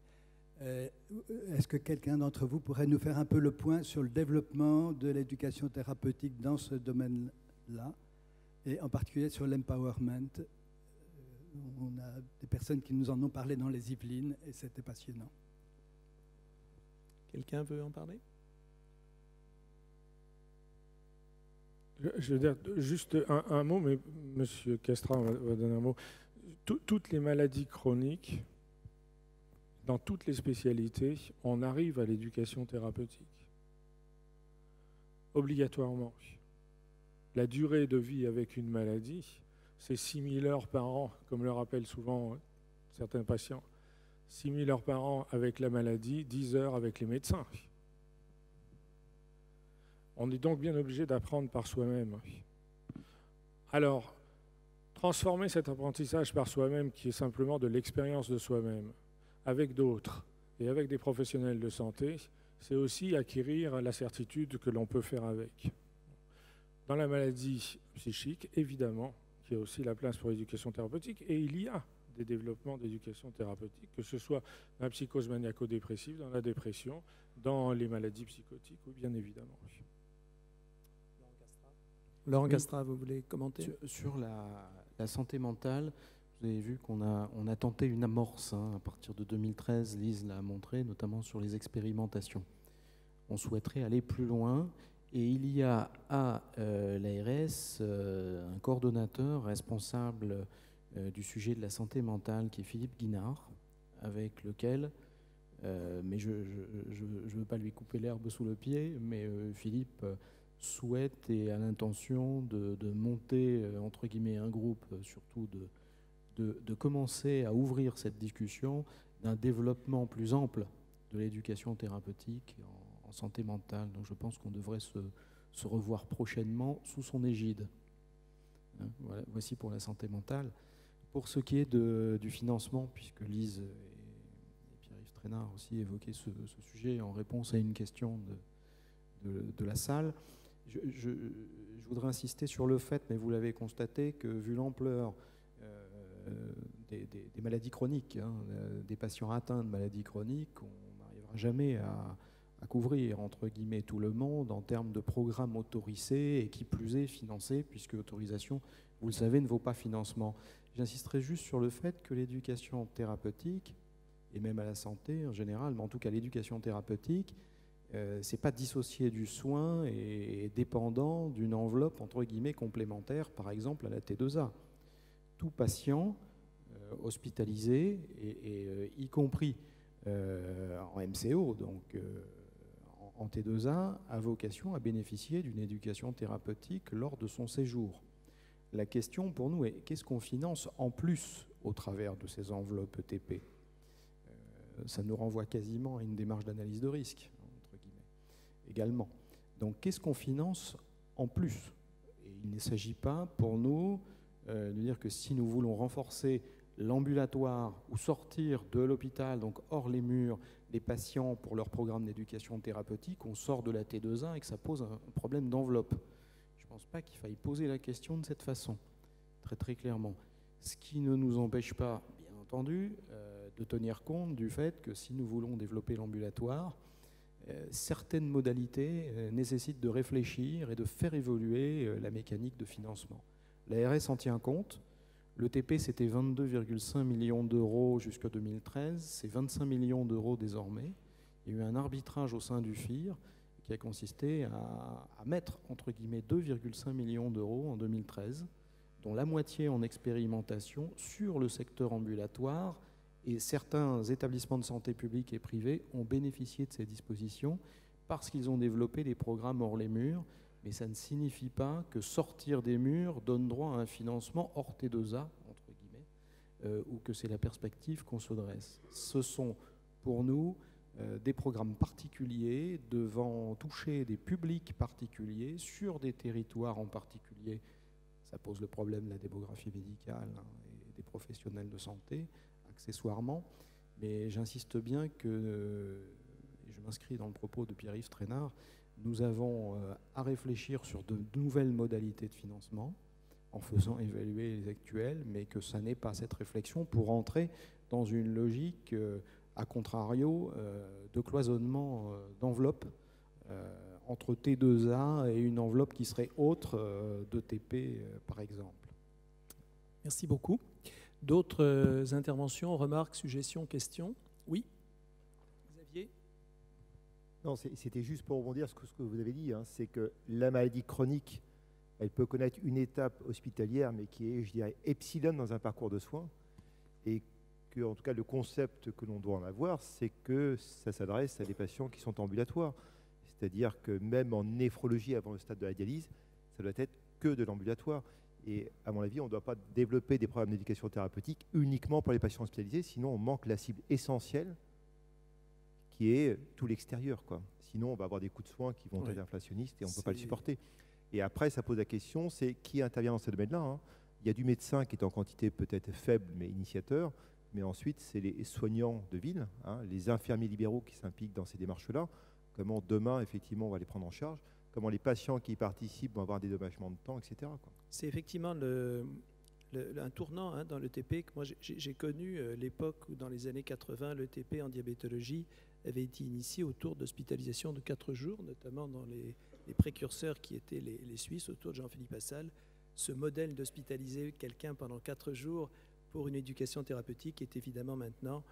Est-ce que quelqu'un d'entre vous pourrait nous faire un peu le point sur le développement de l'éducation thérapeutique dans ce domaine-là, et en particulier sur l'empowerment? On a des personnes qui nous en ont parlé dans les Yvelines et c'était passionnant. Quelqu'un veut en parler? Je veux dire juste un mot, mais M. Castra va donner un mot. Toutes les maladies chroniques, dans toutes les spécialités, on arrive à l'éducation thérapeutique. Obligatoirement. La durée de vie avec une maladie, c'est 6 000 heures par an, comme le rappellent souvent certains patients. 6 000 heures par an avec la maladie, 10 heures avec les médecins. On est donc bien obligé d'apprendre par soi-même. Alors, transformer cet apprentissage par soi-même, qui est simplement de l'expérience de soi-même, avec d'autres et avec des professionnels de santé, c'est aussi acquérir la certitude que l'on peut faire avec. Dans la maladie psychique, évidemment, il y a aussi la place pour l'éducation thérapeutique, et il y a des développements d'éducation thérapeutique, que ce soit dans la psychose maniaco-dépressive, dans la dépression, dans les maladies psychotiques, ou bien évidemment. Laurent Castra, vous voulez commenter? Sur la santé mentale, vous avez vu qu'on a tenté une amorce à partir de 2013, Lise l'a montré, notamment sur les expérimentations. On souhaiterait aller plus loin, et il y a à l'ARS un coordonnateur responsable du sujet de la santé mentale qui est Philippe Guinard, avec lequel, mais je ne veux pas lui couper l'herbe sous le pied, mais Philippe souhaite et a l'intention de monter, entre guillemets, un groupe, surtout de commencer à ouvrir cette discussion d'un développement plus ample de l'éducation thérapeutique en santé mentale. Donc je pense qu'on devrait se revoir prochainement sous son égide. Voilà, voici pour la santé mentale. Pour ce qui est du financement, puisque Lise et Pierre-Yves Traînard aussi évoquaient ce sujet en réponse à une question de la salle, je voudrais insister sur le fait, mais vous l'avez constaté, que vu l'ampleur des maladies chroniques, des patients atteints de maladies chroniques, on n'arrivera jamais à couvrir, entre guillemets, tout le monde en termes de programmes autorisés et qui plus est financés, puisque autorisation, vous le savez, ne vaut pas financement. J'insisterai juste sur le fait que l'éducation thérapeutique, et même à la santé en général, mais en tout cas l'éducation thérapeutique, c'est pas dissocié du soin et dépendant d'une enveloppe, entre guillemets, complémentaire, par exemple à la T2A. Tout patient hospitalisé, et y compris en MCO, donc en T2A, a vocation à bénéficier d'une éducation thérapeutique lors de son séjour. La question pour nous est qu'est-ce qu'on finance en plus au travers de ces enveloppes ETP? Ça nous renvoie quasiment à une démarche d'analyse de risque, entre guillemets, également. Donc qu'est-ce qu'on finance en plus? Et il ne s'agit pas pour nous de dire que si nous voulons renforcer l'ambulatoire ou sortir de l'hôpital, donc hors les murs, les patients pour leur programme d'éducation thérapeutique, on sort de la T2A et que ça pose un problème d'enveloppe. Je ne pense pas qu'il faille poser la question de cette façon, très très clairement. Ce qui ne nous empêche pas, bien entendu, de tenir compte du fait que si nous voulons développer l'ambulatoire, certaines modalités nécessitent de réfléchir et de faire évoluer la mécanique de financement. L'ARS en tient compte. L'ETP, c'était 22,5 millions d'euros jusqu'en 2013. C'est 25 millions d'euros désormais. Il y a eu un arbitrage au sein du FIR qui a consisté à mettre, entre guillemets, 2,5 millions d'euros en 2013, dont la moitié en expérimentation sur le secteur ambulatoire. Et certains établissements de santé publics et privés ont bénéficié de ces dispositions parce qu'ils ont développé des programmes hors les murs. Mais ça ne signifie pas que sortir des murs donne droit à un financement hors T2A, entre guillemets, ou que c'est la perspective qu'on se dresse. Ce sont, pour nous, des programmes particuliers devant toucher des publics particuliers sur des territoires en particulier. Ça pose le problème de la démographie médicale et des professionnels de santé, accessoirement. Mais j'insiste bien que, et je m'inscris dans le propos de Pierre-Yves Traînard, nous avons à réfléchir sur de nouvelles modalités de financement en faisant évaluer les actuelles, mais que ça n'est pas cette réflexion pour entrer dans une logique à contrario, de cloisonnement d'enveloppes entre T2A et une enveloppe qui serait autre de TP, par exemple. Merci beaucoup. D'autres interventions, remarques, suggestions, questions? Oui, Xavier? Non, c'était juste pour rebondir sur ce que vous avez dit, hein, c'est que la maladie chronique, elle peut connaître une étape hospitalière, mais qui est, je dirais, epsilon dans un parcours de soins, et que, en tout cas, le concept que l'on doit en avoir, c'est que ça s'adresse à des patients qui sont ambulatoires. C'est-à-dire que même en néphrologie, avant le stade de la dialyse, ça doit être que de l'ambulatoire. Et à mon avis, on ne doit pas développer des programmes d'éducation thérapeutique uniquement pour les patients hospitalisés, sinon on manque la cible essentielle qui est tout l'extérieur, quoi. Sinon, on va avoir des coûts de soins qui vont être inflationnistes et on ne peut pas le supporter. Et après, ça pose la question, c'est qui intervient dans ce domaine-là, hein. Il y a du médecin qui est en quantité peut-être faible, mais initiateur, mais ensuite, c'est les soignants de ville, hein, les infirmiers libéraux qui s'impliquent dans ces démarches-là. Comment demain, effectivement, on va les prendre en charge, comment les patients qui y participent vont avoir un dédommagement de temps, etc. C'est effectivement un tournant, hein, dans l'ETP. Moi, j'ai connu l'époque où, dans les années 80, l'ETP en diabétologie avait été initié autour d'hospitalisation de 4 jours, notamment dans les précurseurs qui étaient les Suisses, autour de Jean-Philippe Assal. Ce modèle d'hospitaliser quelqu'un pendant 4 jours pour une éducation thérapeutique est évidemment maintenant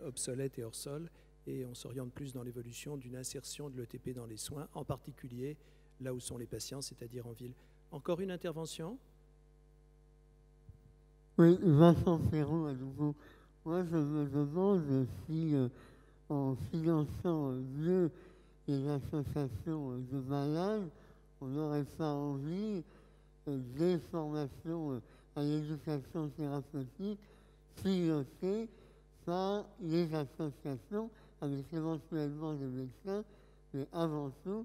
obsolète et hors sol. Et on s'oriente plus dans l'évolution d'une insertion de l'ETP dans les soins, en particulier là où sont les patients, c'est-à-dire en ville. Encore une intervention? Oui, Vincent Ferraud à nouveau. Moi, je me demande si, en finançant mieux les associations de malades, on n'aurait pas envie des formations à l'éducation thérapeutique pilotées par les associations, avec éventuellement des médecins, mais avant tout,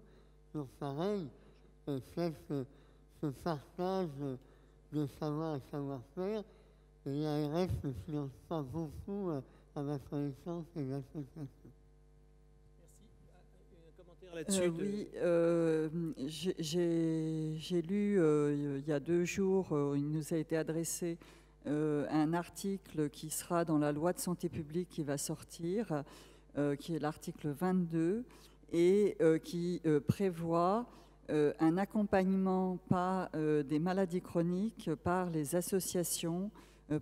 sur pareil, ce partage de savoir et savoir-faire, et l'ARS ne finance pas beaucoup à ma connaissance les associations. Merci. Un commentaire là-dessus? Oui, j'ai lu il y a 2 jours, il nous a été adressé un article qui sera dans la loi de santé publique qui va sortir, qui est l'article 22, et qui prévoit un accompagnement des maladies chroniques par les associations,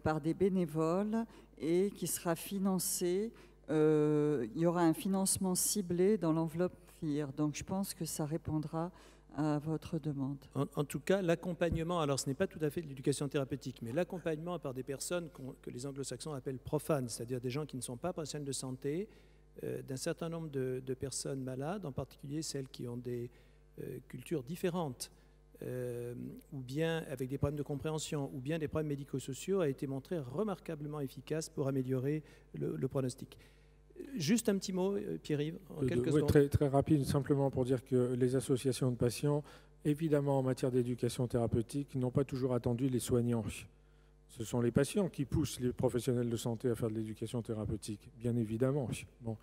par des bénévoles, et qui sera financé. Il y aura un financement ciblé dans l'enveloppe FIR. Donc je pense que ça répondra à votre demande. En tout cas, l'accompagnement, alors ce n'est pas tout à fait de l'éducation thérapeutique, mais l'accompagnement par des personnes que les anglo-saxons appellent profanes, c'est-à-dire des gens qui ne sont pas professionnels de santé, d'un certain nombre de personnes malades, en particulier celles qui ont des cultures différentes, ou bien avec des problèmes de compréhension, ou bien des problèmes médico-sociaux, a été montré remarquablement efficace pour améliorer le pronostic. Juste un petit mot, Pierre-Yves, en quelques secondes. Très, très rapide, simplement pour dire que les associations de patients, évidemment en matière d'éducation thérapeutique, n'ont pas toujours attendu les soignants. Ce sont les patients qui poussent les professionnels de santé à faire de l'éducation thérapeutique, bien évidemment. Bon.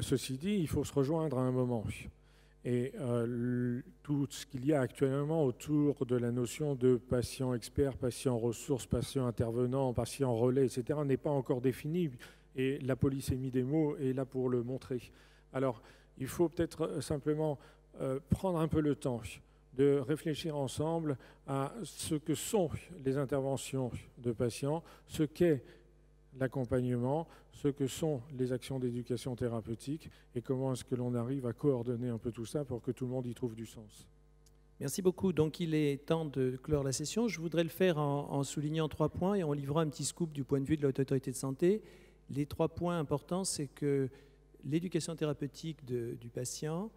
Ceci dit, il faut se rejoindre à un moment. Et tout ce qu'il y a actuellement autour de la notion de patient expert, patient ressource, patient intervenant, patient relais, etc., n'est pas encore défini. Et la polysémie des mots est là pour le montrer. Alors, il faut peut-être simplement prendre un peu le temps de réfléchir ensemble à ce que sont les interventions de patients, ce qu'est l'accompagnement, ce que sont les actions d'éducation thérapeutique et comment est-ce que l'on arrive à coordonner un peu tout ça pour que tout le monde y trouve du sens. Merci beaucoup. Donc il est temps de clore la session. Je voudrais le faire en soulignant 3 points et en livrant un petit scoop du point de vue de la Haute Autorité de Santé. Les 3 points importants, c'est que l'éducation thérapeutique du patient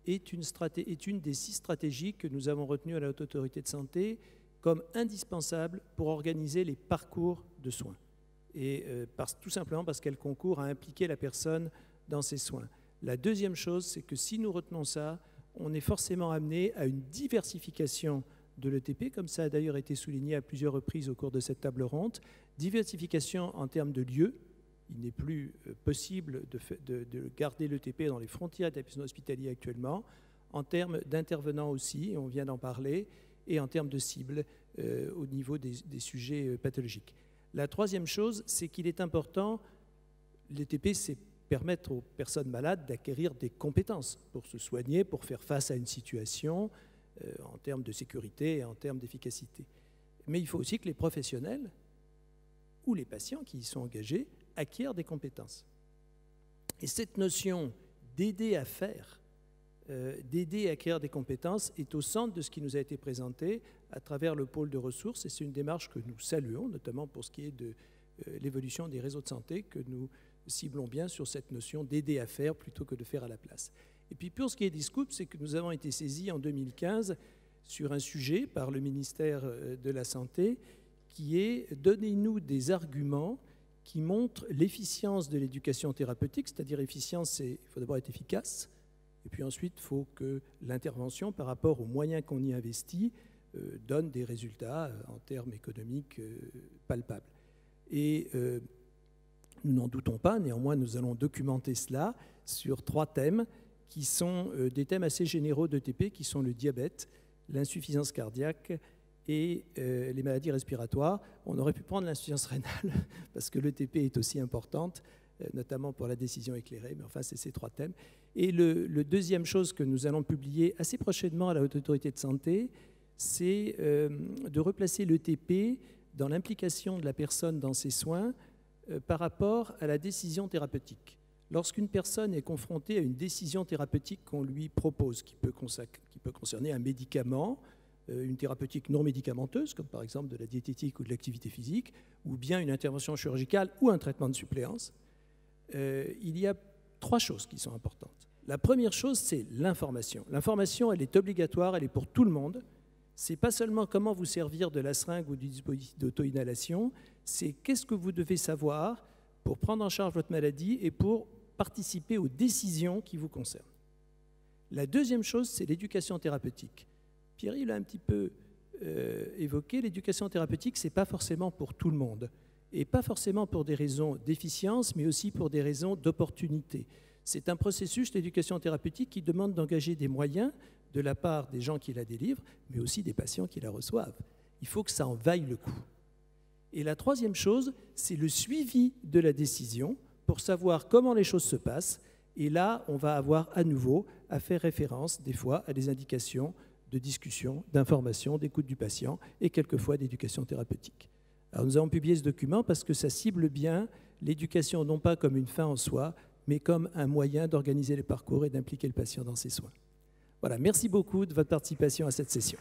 est une des 6 stratégies que nous avons retenues à la Haute Autorité de Santé comme indispensable pour organiser les parcours de soins. Et tout simplement parce qu'elle concourt à impliquer la personne dans ses soins. La deuxième chose, c'est que si nous retenons ça, on est forcément amené à une diversification de l'ETP, comme ça a d'ailleurs été souligné à plusieurs reprises au cours de cette table ronde. Diversification en termes de lieux. Il n'est plus possible de garder l'ETP dans les frontières d'établissement hospitalier actuellement, en termes d'intervenants aussi, et on vient d'en parler, et en termes de cibles au niveau des sujets pathologiques. La troisième chose, c'est qu'il est important, Les TP, c'est permettre aux personnes malades d'acquérir des compétences pour se soigner, pour faire face à une situation en termes de sécurité et en termes d'efficacité. Mais il faut aussi que les professionnels ou les patients qui y sont engagés acquièrent des compétences. Et cette notion d'aider à faire, d'aider à acquérir des compétences est au centre de ce qui nous a été présenté à travers le pôle de ressources, et c'est une démarche que nous saluons, notamment pour ce qui est de l'évolution des réseaux de santé, que nous ciblons bien sur cette notion d'aider à faire plutôt que de faire à la place. Et puis pour ce qui est des scoops, c'est que nous avons été saisis en 2015 sur un sujet par le ministère de la Santé qui est « Donnez-nous des arguments qui montrent l'efficience de l'éducation thérapeutique », c'est-à-dire efficience, c'est il faut d'abord être efficace, et puis ensuite il faut que l'intervention par rapport aux moyens qu'on y investit donne des résultats en termes économiques palpables. Et nous n'en doutons pas, néanmoins nous allons documenter cela sur 3 thèmes qui sont des thèmes assez généraux d'ETP, qui sont le diabète, l'insuffisance cardiaque et les maladies respiratoires. On aurait pu prendre l'insuffisance rénale parce que l'ETP est aussi importante, notamment pour la décision éclairée, mais enfin c'est ces 3 thèmes. Et le deuxième chose que nous allons publier assez prochainement à la Haute Autorité de Santé, c'est de replacer l'ETP dans l'implication de la personne dans ses soins par rapport à la décision thérapeutique. Lorsqu'une personne est confrontée à une décision thérapeutique qu'on lui propose, qui peut concerner un médicament, une thérapeutique non médicamenteuse, comme par exemple de la diététique ou de l'activité physique, ou bien une intervention chirurgicale ou un traitement de suppléance, il y a 3 choses qui sont importantes. La première chose, c'est l'information. L'information, elle est obligatoire, elle est pour tout le monde. Ce n'est pas seulement comment vous servir de la seringue ou du dispositif d'auto-inhalation, c'est qu'est-ce que vous devez savoir pour prendre en charge votre maladie et pour participer aux décisions qui vous concernent. La deuxième chose, c'est l'éducation thérapeutique. Pierre l'a un petit peu évoqué, l'éducation thérapeutique, ce n'est pas forcément pour tout le monde, et pas forcément pour des raisons d'efficience, mais aussi pour des raisons d'opportunité. C'est un processus, l'éducation thérapeutique, qui demande d'engager des moyens de la part des gens qui la délivrent, mais aussi des patients qui la reçoivent. Il faut que ça en vaille le coup. Et la troisième chose, c'est le suivi de la décision pour savoir comment les choses se passent. Et là, on va avoir à nouveau à faire référence, des fois, à des indications de discussion, d'information, d'écoute du patient et quelquefois d'éducation thérapeutique. Alors, nous avons publié ce document parce que ça cible bien l'éducation, non pas comme une fin en soi, mais comme un moyen d'organiser les parcours et d'impliquer le patient dans ses soins. Voilà, merci beaucoup de votre participation à cette session.